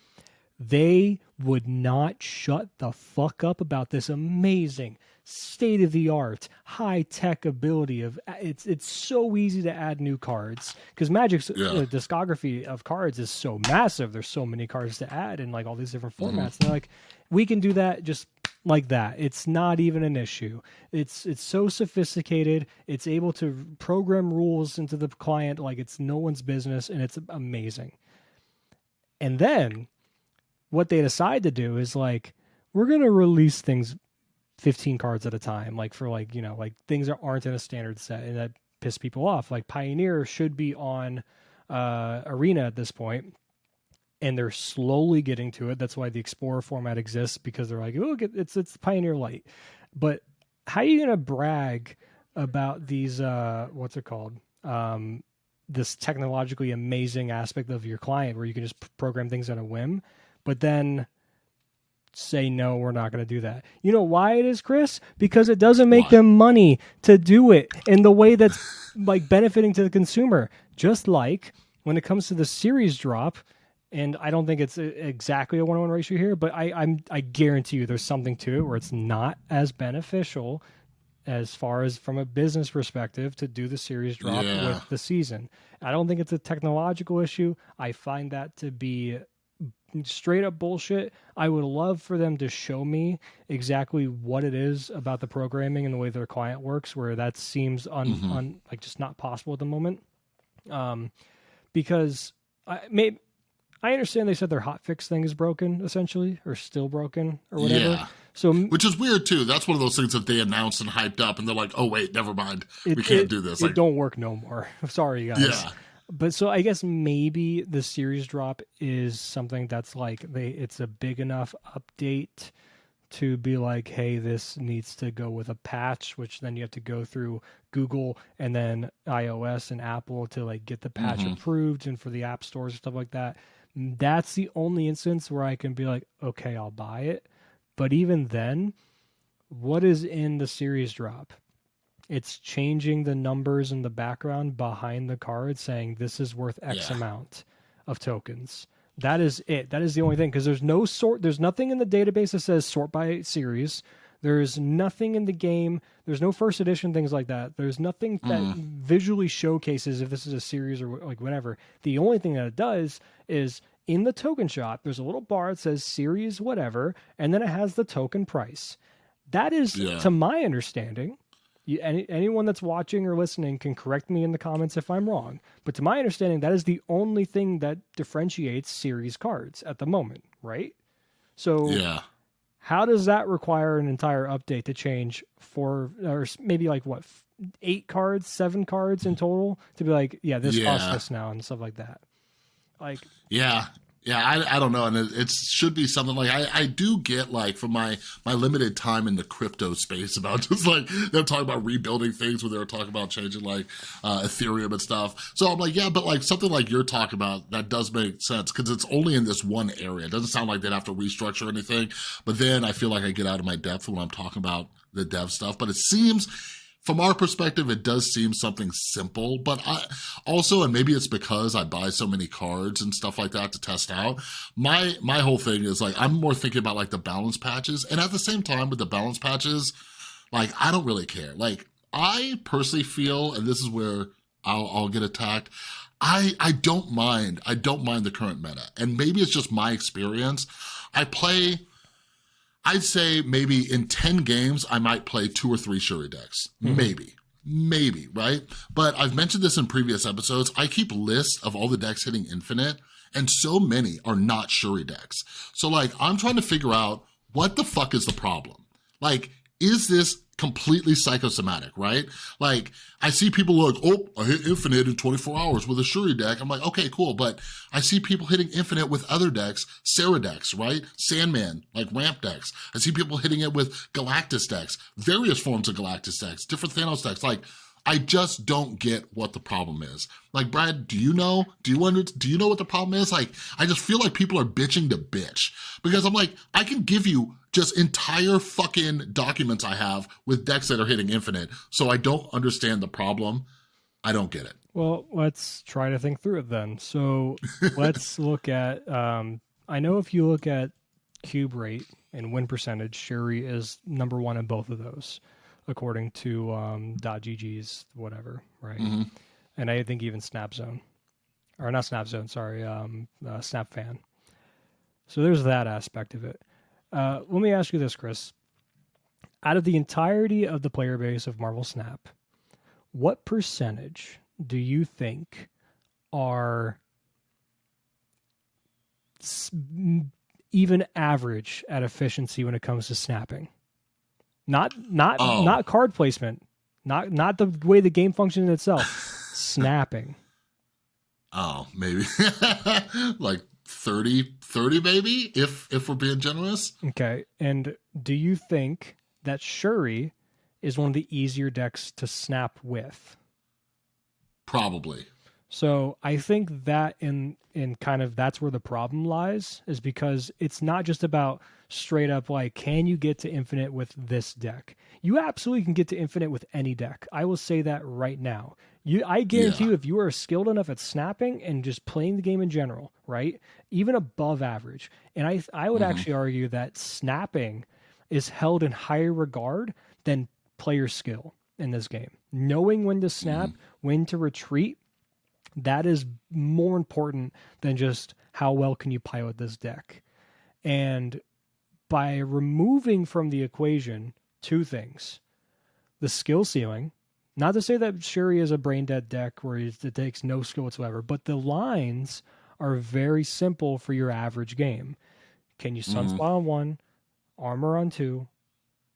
they would not shut the fuck up about this amazing state of the art, high tech ability of it's so easy to add new cards because Magic's discography of cards is so massive. There's so many cards to add in like all these different formats. And they're like, we can do that just like that. It's not even an issue. It's so sophisticated. It's able to program rules into the client like it's no one's business, and it's amazing. And then what they decide to do is like, we're going to release things 15 cards at a time, like for like, you know, like things that aren't in a standard set, and that piss people off. Like Pioneer should be on Arena at this point, and they're slowly getting to it. That's why the Explorer format exists, because they're like, oh, it's Pioneer Light. But how are you going to brag about these, what's it called? This technologically amazing aspect of your client where you can just program things on a whim, but then say, no, we're not going to do that. You know why it is, Chris? Because it doesn't make them money to do it in the way that's like benefiting to the consumer. Just like when it comes to the series drop, and I don't think it's exactly a 1-to-1 ratio here, but I guarantee you there's something to it where it's not as beneficial as far as from a business perspective to do the series drop with the season. I don't think it's a technological issue. I find that to be straight up bullshit. I would love for them to show me exactly what it is about the programming and the way their client works, where that seems like just not possible at the moment. Because I understand they said their hotfix thing is broken, essentially, or still broken, or whatever. Yeah. So, which is weird too. That's one of those things that they announced and hyped up, and they're like, "Oh wait, never mind, we can't do this." It don't work no more. Sorry, guys. Yeah. But so I guess maybe the series drop is something that's like it's a big enough update to be like, hey, this needs to go with a patch, which then you have to go through Google and then iOS and Apple to like get the patch Mm-hmm. approved and for the app stores and stuff like that. That's the only instance where I can be like, okay, I'll buy it. But even then, what is in the series drop? It's changing the numbers in the background behind the card saying this is worth X Yeah. amount of tokens. That is it. That is the only thing because there's no sort. There's nothing in the database that says sort by series. There's nothing in the game. There's no first edition things like that. There's nothing that Mm. visually showcases if this is a series or like whatever. The only thing that it does is in the token shop, there's a little bar that says series whatever, and then it has the token price. That is, Yeah. to my understanding, anyone that's watching or listening can correct me in the comments if I'm wrong. But to my understanding, that is the only thing that differentiates series cards at the moment, right? So Yeah. how does that require an entire update to change for, or maybe like what, 8 cards, 7 cards in total to be like, yeah, this costs Yeah. this now and stuff like that. Like, Yeah. Yeah, I don't know, and it should be something like I do get like from my limited time in the crypto space about just like they're talking about rebuilding things when they were talking about changing like Ethereum and stuff. So I'm like, yeah, but like something like you're talking about that does make sense because it's only in this one area. It doesn't sound like they'd have to restructure anything, but then I feel like I get out of my depth when I'm talking about the dev stuff. But it seems from our perspective, it does seem something simple, but I also, and maybe it's because I buy so many cards and stuff like that to test out. My whole thing is like, I'm more thinking about like the balance patches. And at the same time with the balance patches, like, I don't really care. Like, I personally feel, and this is where I'll get attacked. I don't mind. I don't mind the current meta. And maybe it's just my experience. I'd say maybe in 10 games, I might play 2 or 3 Shuri decks. Maybe, right? But I've mentioned this in previous episodes. I keep lists of all the decks hitting infinite, and so many are not Shuri decks. So, like, I'm trying to figure out what the fuck is the problem? Like, is this completely psychosomatic, right? Like, I see people like, oh, I hit infinite in 24 hours with a Shuri deck. I'm like, okay, cool. But I see people hitting infinite with other decks, Sarah decks, right? Sandman, like ramp decks. I see people hitting it with Galactus decks, various forms of Galactus decks, different Thanos decks. Like, I just don't get what the problem is. Like, Brad, do you know? Do you know what the problem is? Like, I just feel like people are bitching to bitch because I'm like, I can give you just entire fucking documents I have with decks that are hitting infinite. So I don't understand the problem. I don't get it. well, let's try to think through it then. So let's look at, I know if you look at cube rate and win percentage, Shuri is number 1 in both of those, according to .gg's whatever, right? Mm-hmm. And I think even Snap Zone, or not Snap Zone, sorry, Snap Fan. So there's that aspect of it. Let me ask you this, Chris. Out of the entirety of the player base of Marvel Snap, what percentage do you think are even average at efficiency when it comes to snapping? Not Oh, card placement, not the way the game functions in itself. Snapping. maybe like 30 maybe if we're being generous. Okay. And do you think that Shuri is one of the easier decks to snap with? Probably. So I think that in kind of that's where the problem lies, is because it's not just about straight up like, can you get to infinite with this deck? You absolutely can get to infinite with any deck. I will say that right now. I guarantee Yeah. you, if you are skilled enough at snapping and just playing the game in general, right, even above average, and I would Mm-hmm. actually argue that snapping is held in higher regard than player skill in this game. Knowing when to snap, Mm-hmm. when to retreat, that is more important than just how well can you pilot this deck. And by removing from the equation 2 things: the skill ceiling, not to say that Shuri is a brain dead deck where it takes no skill whatsoever, but the lines are very simple for your average game. Can you Mm-hmm. Sunspot on 1, Armor on 2,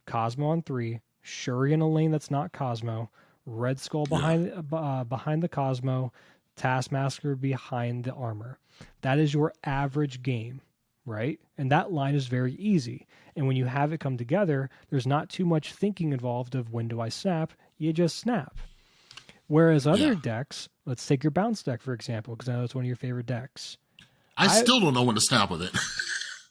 Cosmo on 3, Shuri in a lane that's not Cosmo, Red Skull Yeah. behind the Cosmo, Taskmaster behind the armor. That is your average game, right? And that line is very easy. And when you have it come together, there's not too much thinking involved of when do I snap? You just snap. Whereas Yeah. other decks, let's take your bounce deck, for example, because I know it's one of your favorite decks. I still don't know when to snap with it.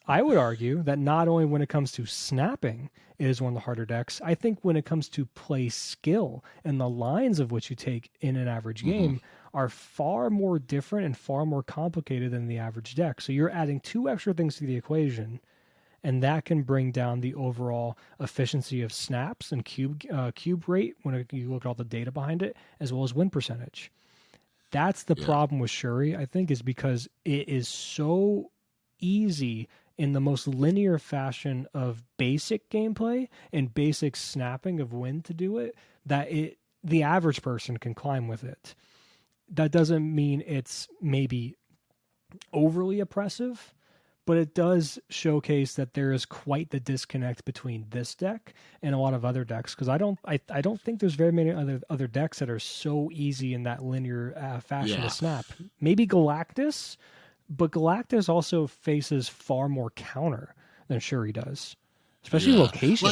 I would argue that not only when it comes to snapping, it is one of the harder decks. I think when it comes to play skill and the lines of which you take in an average game are far more different and far more complicated than the average deck. So you're adding two extra things to the equation, and that can bring down the overall efficiency of snaps and cube rate when you look at all the data behind it, as well as win percentage. That's the problem with Shuri, I think, is because it is so easy in the most linear fashion of basic gameplay and basic snapping of when to do it that the average person can climb with it. That doesn't mean it's maybe overly oppressive, but it does showcase that there is quite the disconnect between this deck and a lot of other decks, because I don't think there's very many other decks that are so easy in that linear fashion to snap. Maybe Galactus, but Galactus also faces far more counter than Shuri does, especially locations.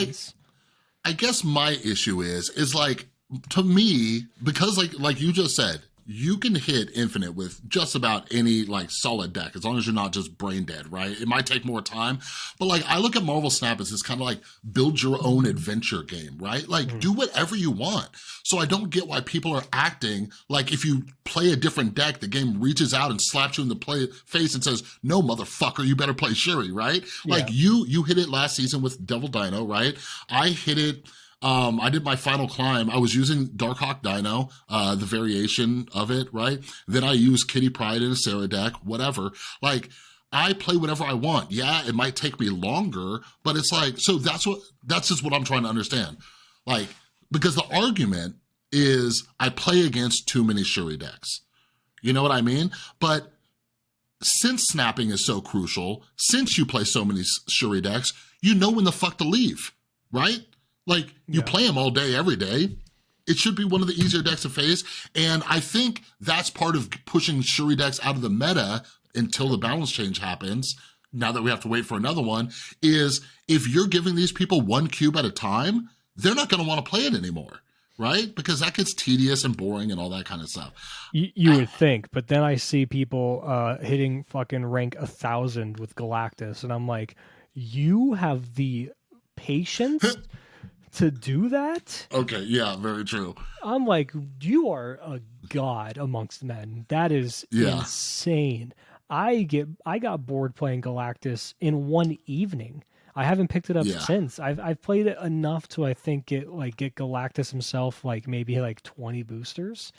Like, I guess my issue is like, to me, because like you just said, you can hit infinite with just about any like solid deck, as long as you're not just brain dead, right? It might take more time, but like I look at Marvel Snap as this kind of like build your own adventure game, right? Like do whatever you want. So I don't get why people are acting like if you play a different deck, the game reaches out and slaps you in the face and says, no, motherfucker, you better play Shuri, right? Yeah. Like you hit it last season with Devil Dino, right? I hit it, I did my final climb. I was using Darkhawk Dino, the variation of it, right? Then I used Kitty Pryde in a Sarah deck, whatever. Like, I play whatever I want. Yeah, it might take me longer, but it's like, so that's just what I'm trying to understand. Like, because the argument is I play against too many Shuri decks. You know what I mean? But since snapping is so crucial, since you play so many Shuri decks, you know when the fuck to leave, right? Like, you play them all day, every day. It should be one of the easier decks to face. And I think that's part of pushing Shuri decks out of the meta until the balance change happens, now that we have to wait for another one, is if you're giving these people one cube at a time, they're not going to want to play it anymore, right? Because that gets tedious and boring and all that kind of stuff. You would think, but then I see people hitting fucking rank 1,000 with Galactus, and I'm like, you have the patience to do that? Okay, yeah, very true. I'm like, you are a god amongst men. That is insane. I got bored playing Galactus in one evening. I haven't picked it up since. I've played it enough to I think get Galactus himself like maybe like 20 boosters,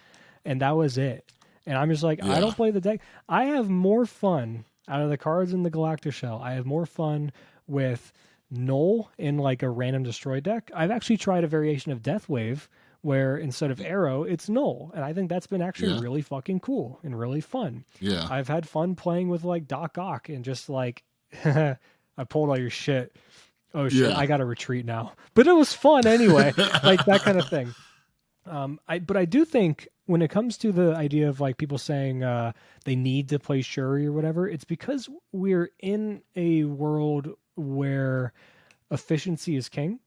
and that was it. And I'm just like, I don't play the deck. I have more fun out of the cards in the Galactus shell. I have more fun with Null in like a random destroy deck. I've actually tried a variation of Death Wave where instead of Arrow, it's Null. And I think that's been actually really fucking cool and really fun. Yeah. I've had fun playing with like Doc Ock and just like, I pulled all your shit. Oh shit, I gotta retreat now. But it was fun anyway, like that kind of thing. But I do think when it comes to the idea of like people saying they need to play Shuri or whatever, it's because we're in a world where efficiency is king,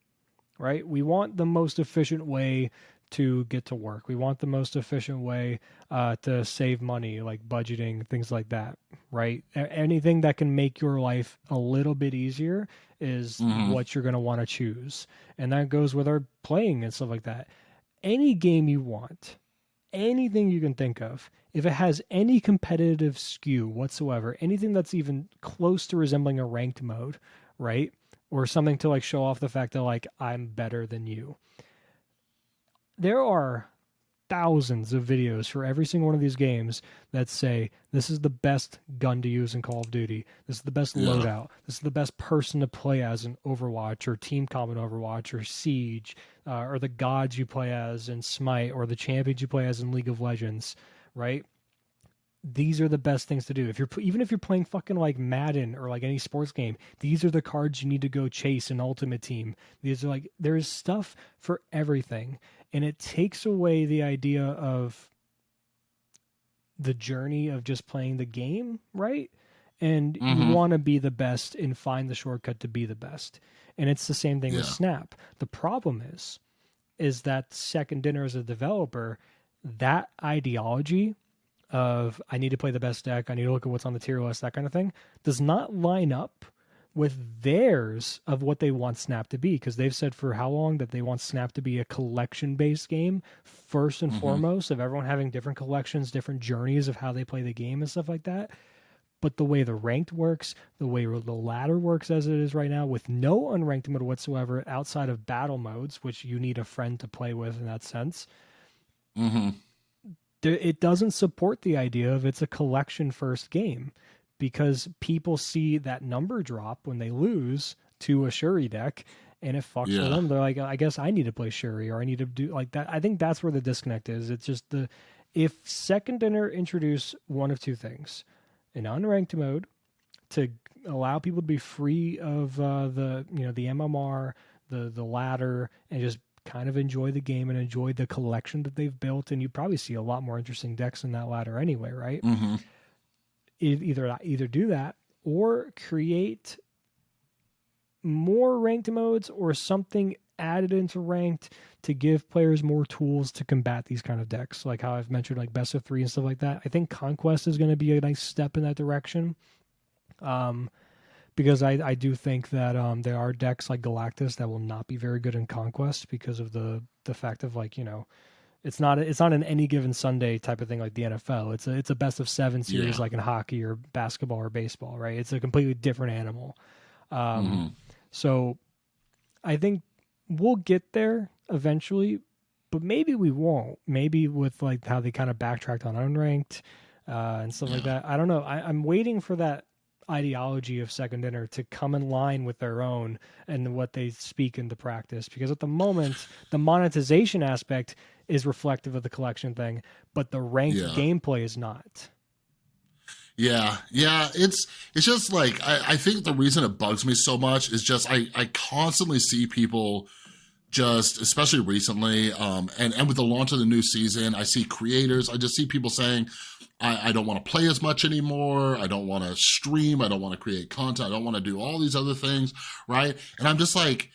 right? We want the most efficient way to get to work. We want the most efficient way to save money, like budgeting, things like that, right? Anything that can make your life a little bit easier is what you're going to want to choose. And that goes with our playing and stuff like that. Any game you want, anything you can think of, if it has any competitive skew whatsoever, anything that's even close to resembling a ranked mode, right? Or something to like show off the fact that like I'm better than you. There are thousands of videos for every single one of these games that say this is the best gun to use in Call of Duty. This is the best loadout. This is the best person to play as in Overwatch or Team Combat Overwatch or Siege or the gods you play as in Smite or the champions you play as in League of Legends, right? These are the best things to do. Even if you're playing fucking like Madden or like any sports game, these are the cards you need to go chase in Ultimate Team. These are like, there's stuff for everything. And it takes away the idea of the journey of just playing the game, right? and you Mm-hmm. want to be the best and find the shortcut to be the best. And it's the same thing with Yeah. Snap. The problem is that second dinner as a developer, that ideology of I need to play the best deck, I need to look at what's on the tier list, that kind of thing, does not line up with theirs of what they want Snap to be. Because they've said for how long that they want Snap to be a collection based game, first and Mm-hmm. foremost, of everyone having different collections, different journeys of how they play the game and stuff like that. But the way the ranked works, the way the ladder works as it is right now, with no unranked mode whatsoever outside of battle modes, which you need a friend to play with in that sense, Mm-hmm. it doesn't support the idea of it's a collection first game, because people see that number drop when they lose to a Shuri deck and it fucks with Yeah. them. They're like, I guess I need to play Shuri, or I need to do like that. I think that's where the disconnect is. It's just if second dinner introduce one of two things, an unranked mode to allow people to be free of the MMR, the ladder, and just kind of enjoy the game and enjoy the collection that they've built. And you probably see a lot more interesting decks in that ladder anyway, right? Mm-hmm. Either do that or create more ranked modes or something added into ranked to give players more tools to combat these kind of decks, like how I've mentioned, like best of 3 and stuff like that. I think Conquest is going to be a nice step in that direction. Because I do think that there are decks like Galactus that will not be very good in Conquest because of the fact of, like, it's not an any given Sunday type of thing like the NFL. It's a best of 7 series Yeah. like in hockey or basketball or baseball, right? It's a completely different animal. Um, Mm-hmm. so I think we'll get there eventually, but maybe we won't. Maybe with like how they kind of backtracked on unranked and stuff like Yeah. that. I don't know. I'm waiting for that ideology of second dinner to come in line with their own and what they speak into practice, because at the moment the monetization aspect is reflective of the collection thing, but the ranked Yeah. gameplay is not. Yeah, yeah, it's just like I think the reason it bugs me so much is just I constantly see people just, especially recently, and with the launch of the new season, I see creators, I just see people saying, I don't want to play as much anymore, I don't want to stream, I don't want to create content, I don't want to do all these other things, right? And I'm just like,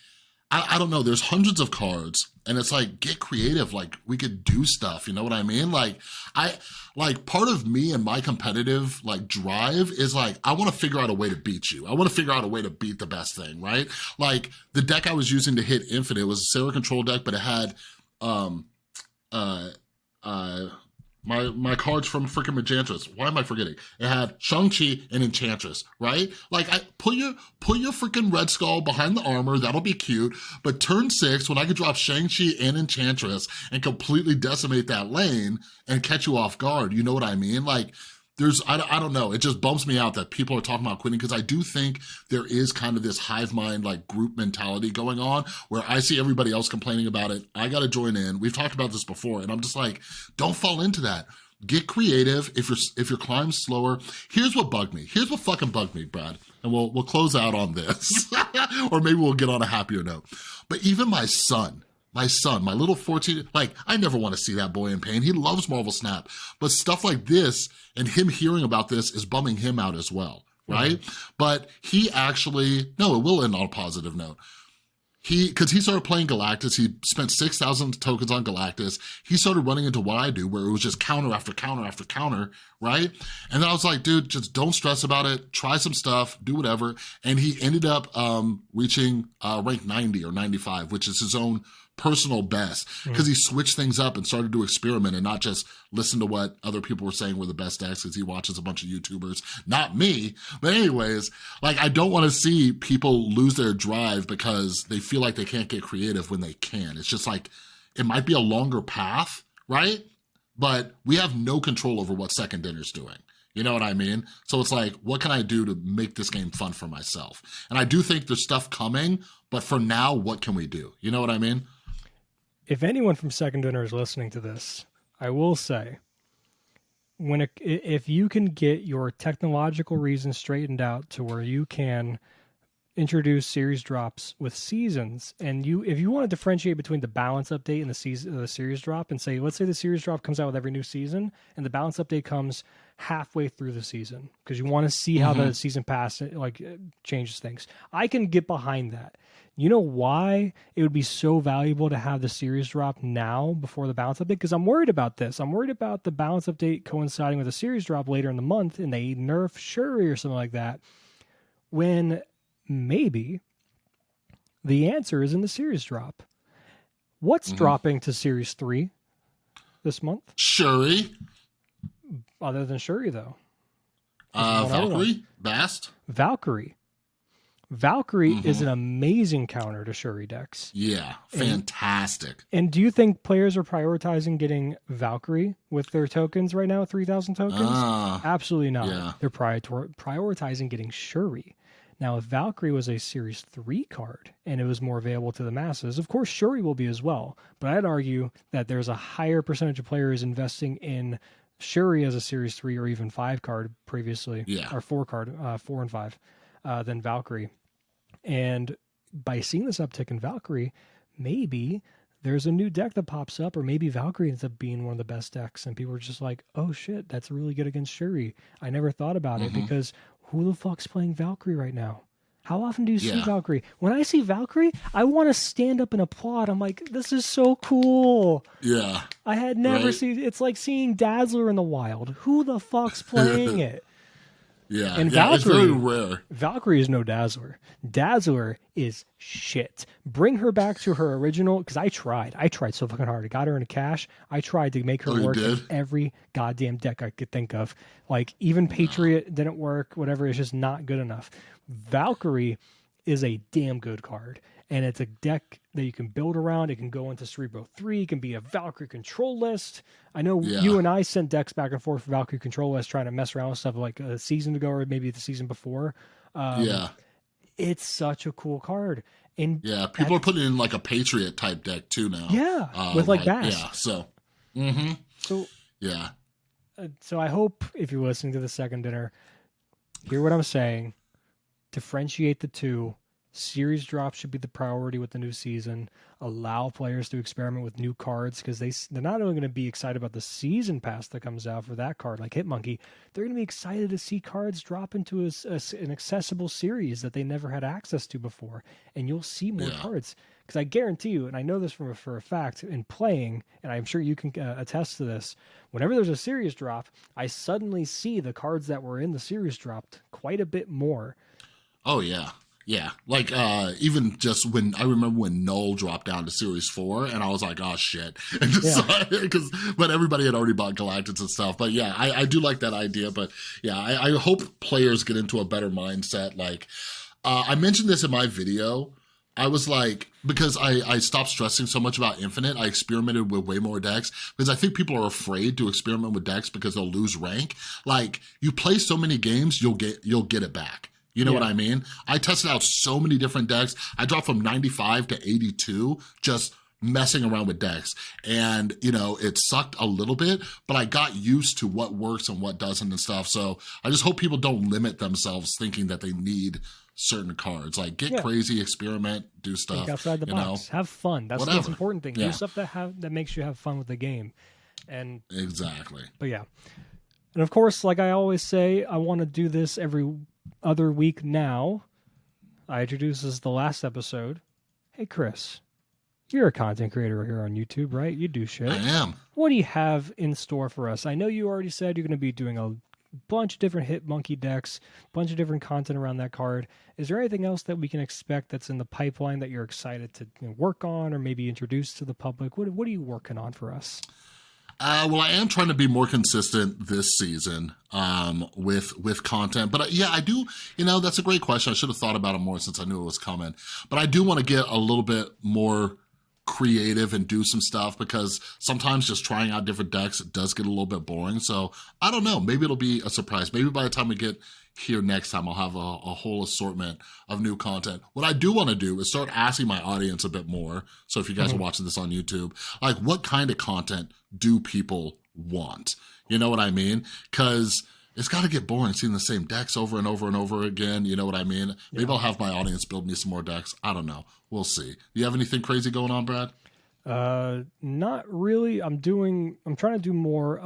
I don't know, there's hundreds of cards and it's like, get creative, like we could do stuff, you know what I mean? Like part of me and my competitive like drive is like, I want to figure out a way to beat you. I want to figure out a way to beat the best thing, right? Like the deck I was using to hit Infinite was a Sarah control deck, but it had um uh uh my cards from freaking Enchantress. Why am I forgetting? It had Shang-Chi and Enchantress, right? Like I put your freaking Red Skull behind the armor, that'll be cute. But turn 6, when I could drop Shang-Chi and Enchantress and completely decimate that lane and catch you off guard, you know what I mean? Like I don't know, it just bumps me out that people are talking about quitting, because I do think there is kind of this hive mind like group mentality going on where I see everybody else complaining about it, I gotta join in. We've talked about this before and I'm just like, don't fall into that. Get creative. If your climb's slower, here's what bugged me. Here's what fucking bugged me, Brad. And we'll close out on this. Or maybe we'll get on a happier note. But even my son, my little 14, like, I never want to see that boy in pain. He loves Marvel Snap. But stuff like this and him hearing about this is bumming him out as well, right? Mm-hmm. But he actually, no, it will end on a positive note. Because he started playing Galactus, he spent 6,000 tokens on Galactus. He started running into what I do, where it was just counter after counter after counter, right? And then I was like, dude, just don't stress about it. Try some stuff, do whatever. And he ended up reaching rank 90 or 95, which is his own personal best, because he switched things up and started to experiment and not just listen to what other people were saying were the best decks, because he watches a bunch of YouTubers, not me. But anyways, like, I don't want to see people lose their drive because they feel like they can't get creative when they can. It's just like, it might be a longer path, right? But we have no control over what second dinner's doing. You know what I mean? So it's like, what can I do to make this game fun for myself? And I do think there's stuff coming, but for now, what can we do? You know what I mean? If anyone from Second Dinner is listening to this, I will say, if you can get your technological reasons straightened out to where you can introduce series drops with seasons, and if you want to differentiate between the balance update and the series drop, and say, let's say the series drop comes out with every new season, and the balance update comes halfway through the season because you want to see how the season pass changes things. I can get behind that. You know why it would be so valuable to have the series drop now before the balance update? Because I'm worried about this. I'm worried about the balance update coinciding with a series drop later in the month, and they nerf Shuri or something like that, when maybe the answer is in the series drop. What's dropping to Series 3 this month? Shuri. Other than Shuri, though. Valkyrie? Bast? Valkyrie. Valkyrie is an amazing counter to Shuri decks. Yeah, fantastic. And do you think players are prioritizing getting Valkyrie with their tokens right now, 3,000 tokens? Absolutely not. Yeah. They're prioritizing getting Shuri. Now, if Valkyrie was a Series 3 card and it was more available to the masses, of course Shuri will be as well. But I'd argue that there's a higher percentage of players investing in Shuri as a Series 3 or even 5 card previously, or 4 card, 4 and 5, than Valkyrie. And by seeing this uptick in Valkyrie, maybe there's a new deck that pops up, or maybe Valkyrie ends up being one of the best decks, and people are just like, oh shit, that's really good against Shuri. I never thought about it, because who the fuck's playing Valkyrie right now? How often do you see Valkyrie? When I see Valkyrie, I want to stand up and applaud. I'm like, this is so cool. Yeah. I had never seen, it's like seeing Dazzler in the wild. Who the fuck's playing it? Yeah, and Valkyrie, it's very rare. Valkyrie is no Dazzler. Dazzler is shit. Bring her back to her original, because I tried so fucking hard. I got her into cash. I tried to make her work in every goddamn deck I could think of. Like, even Patriot didn't work, whatever. It's just not good enough. Valkyrie is a damn good card, and it's a deck that you can build around. It can go into Cerebro 3. It can be a Valkyrie control list. I know you and I sent decks back and forth for Valkyrie control list, trying to mess around with stuff like a season ago or maybe the season before. It's such a cool card. And people are putting in like a Patriot type deck too now. Yeah, with like Bass. Yeah, so. So yeah. So I hope if you're listening to the second dinner, hear what I'm saying. Differentiate the two. Series drops should be the priority with the new season. Allow players to experiment with new cards, because they're not only going to be excited about the season pass that comes out for that card, like Hitmonkey, they're going to be excited to see cards drop into an accessible series that they never had access to before, and you'll see more cards. Because I guarantee you, and I know this for a fact, in playing, and I'm sure you can attest to this, whenever there's a series drop, I suddenly see the cards that were in the series dropped quite a bit more. Oh, yeah. Yeah, like even just when I remember when Null dropped down to Series 4, and I was like, oh shit, and but everybody had already bought Galactus and stuff. But yeah, I do like that idea. But yeah, I hope players get into a better mindset. Like I mentioned this in my video. I was like, because I stopped stressing so much about Infinite, I experimented with way more decks, because I think people are afraid to experiment with decks because they'll lose rank. Like, you play so many games, you'll get it back. You know what I mean? I tested out so many different decks. I dropped from 95 to 82 just messing around with decks. And, you know, it sucked a little bit, but I got used to what works and what doesn't and stuff. So I just hope people don't limit themselves thinking that they need certain cards. Like, get crazy, experiment, do stuff. Think outside the box. Have fun. That's the most important thing. Do stuff that makes you have fun with the game. And exactly. But yeah. And of course, like I always say, I want to do this every other week now. I introduced this as the last episode. Hey, Chris, you're a content creator here on YouTube, right? You do shit. I am. What do you have in store for us? I know you already said you're going to be doing a bunch of different Hitmonkey decks, a bunch of different content around that card. Is there anything else that we can expect that's in the pipeline that you're excited to work on or maybe introduce to the public? What are you working on for us? Well, I am trying to be more consistent this season with content. But yeah, I do, that's a great question. I should have thought about it more since I knew it was coming. But I do want to get a little bit more creative and do some stuff, because sometimes just trying out different decks does get a little bit boring. So I don't know. Maybe it'll be a surprise. Maybe by the time we get here next time, I'll have a whole assortment of new content. What I do want to do is start asking my audience a bit more. So if you guys are watching this on YouTube, like, what kind of content do people want? You know what I mean? Because it's got to get boring seeing the same decks over and over and over again. You know what I mean? Maybe I'll have my audience build me some more decks. I don't know. We'll see. Do you have anything crazy going on, Brad? Not really. I'm trying to do more.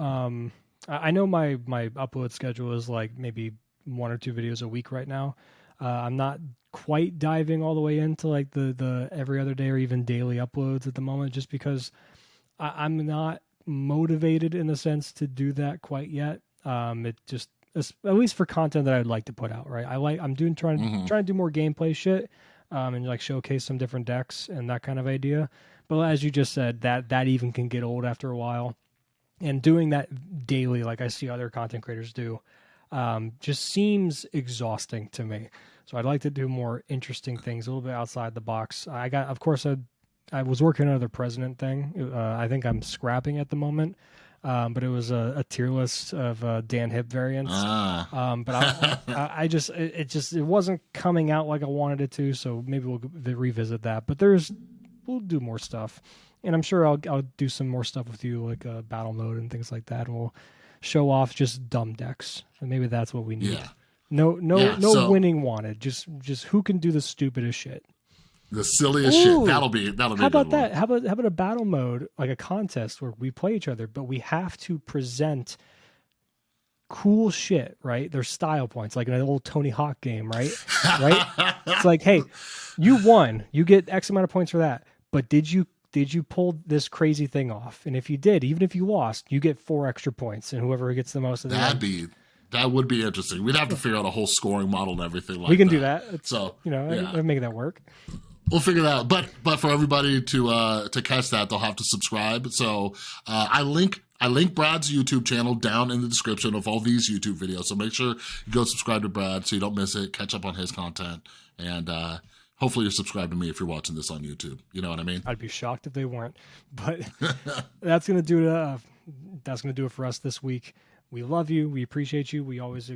I know my upload schedule is like maybe 1 or 2 videos a week right now. I'm not quite diving all the way into like the every other day or even daily uploads at the moment, just because I'm not motivated in the sense to do that quite yet. It just, at least for content that I'd like to put out, right? Trying to do more gameplay shit, and like showcase some different decks and that kind of idea. But as you just said, that even can get old after a while. And doing that daily, like I see other content creators do, just seems exhausting to me. So I'd like to do more interesting things, a little bit outside the box. Of course, I was working on another president thing. I think I'm scrapping at the moment, but it was a tier list of Dan Hip variants. But it wasn't coming out like I wanted it to. So maybe we'll revisit that. But we'll do more stuff, and I'm sure I'll do some more stuff with you, like battle mode and things like that, and we'll show off just dumb decks, and maybe that's what we need. Yeah. No winning wanted. Just who can do the stupidest shit, the silliest shit. That'll be. How about that? How about a battle mode, like a contest where we play each other, but we have to present cool shit, right? There's style points, like in an old Tony Hawk game, right? Right? It's like, hey, you won, you get X amount of points for that. But did you pull this crazy thing off? And if you did, even if you lost, you get 4 extra points, and whoever gets the most of that would be interesting. We'd have to figure out a whole scoring model and everything like that. We can do that. So I'm making that work. We'll figure that out. But for everybody to catch that, they'll have to subscribe. So I link Brad's YouTube channel down in the description of all these YouTube videos. So make sure you go subscribe to Brad so you don't miss it. Catch up on his content, and hopefully you're subscribed to me if you're watching this on YouTube. You know what I mean? I'd be shocked if they weren't. But that's gonna do it. That's gonna do it for us this week. We love you. We appreciate you. We always,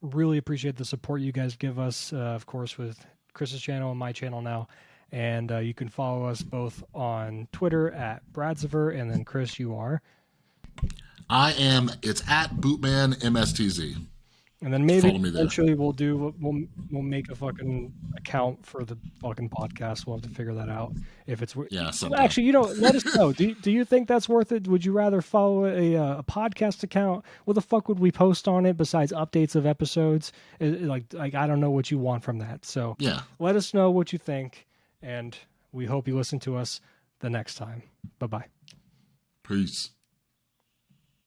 really appreciate the support you guys give us. Of course, with Chris's channel and my channel now. And you can follow us both on Twitter at Bradsiver, and then Chris, you are. It's at BootmanMSTZ. And then maybe eventually we'll make a fucking account for the fucking podcast. We'll have to figure that out if it's actually, let us know. Do you think that's worth it? Would you rather follow a podcast account? What the fuck would we post on it besides updates of episodes? Like I don't know what you want from that. So let us know what you think, and we hope you listen to us the next time. Bye-bye. Peace.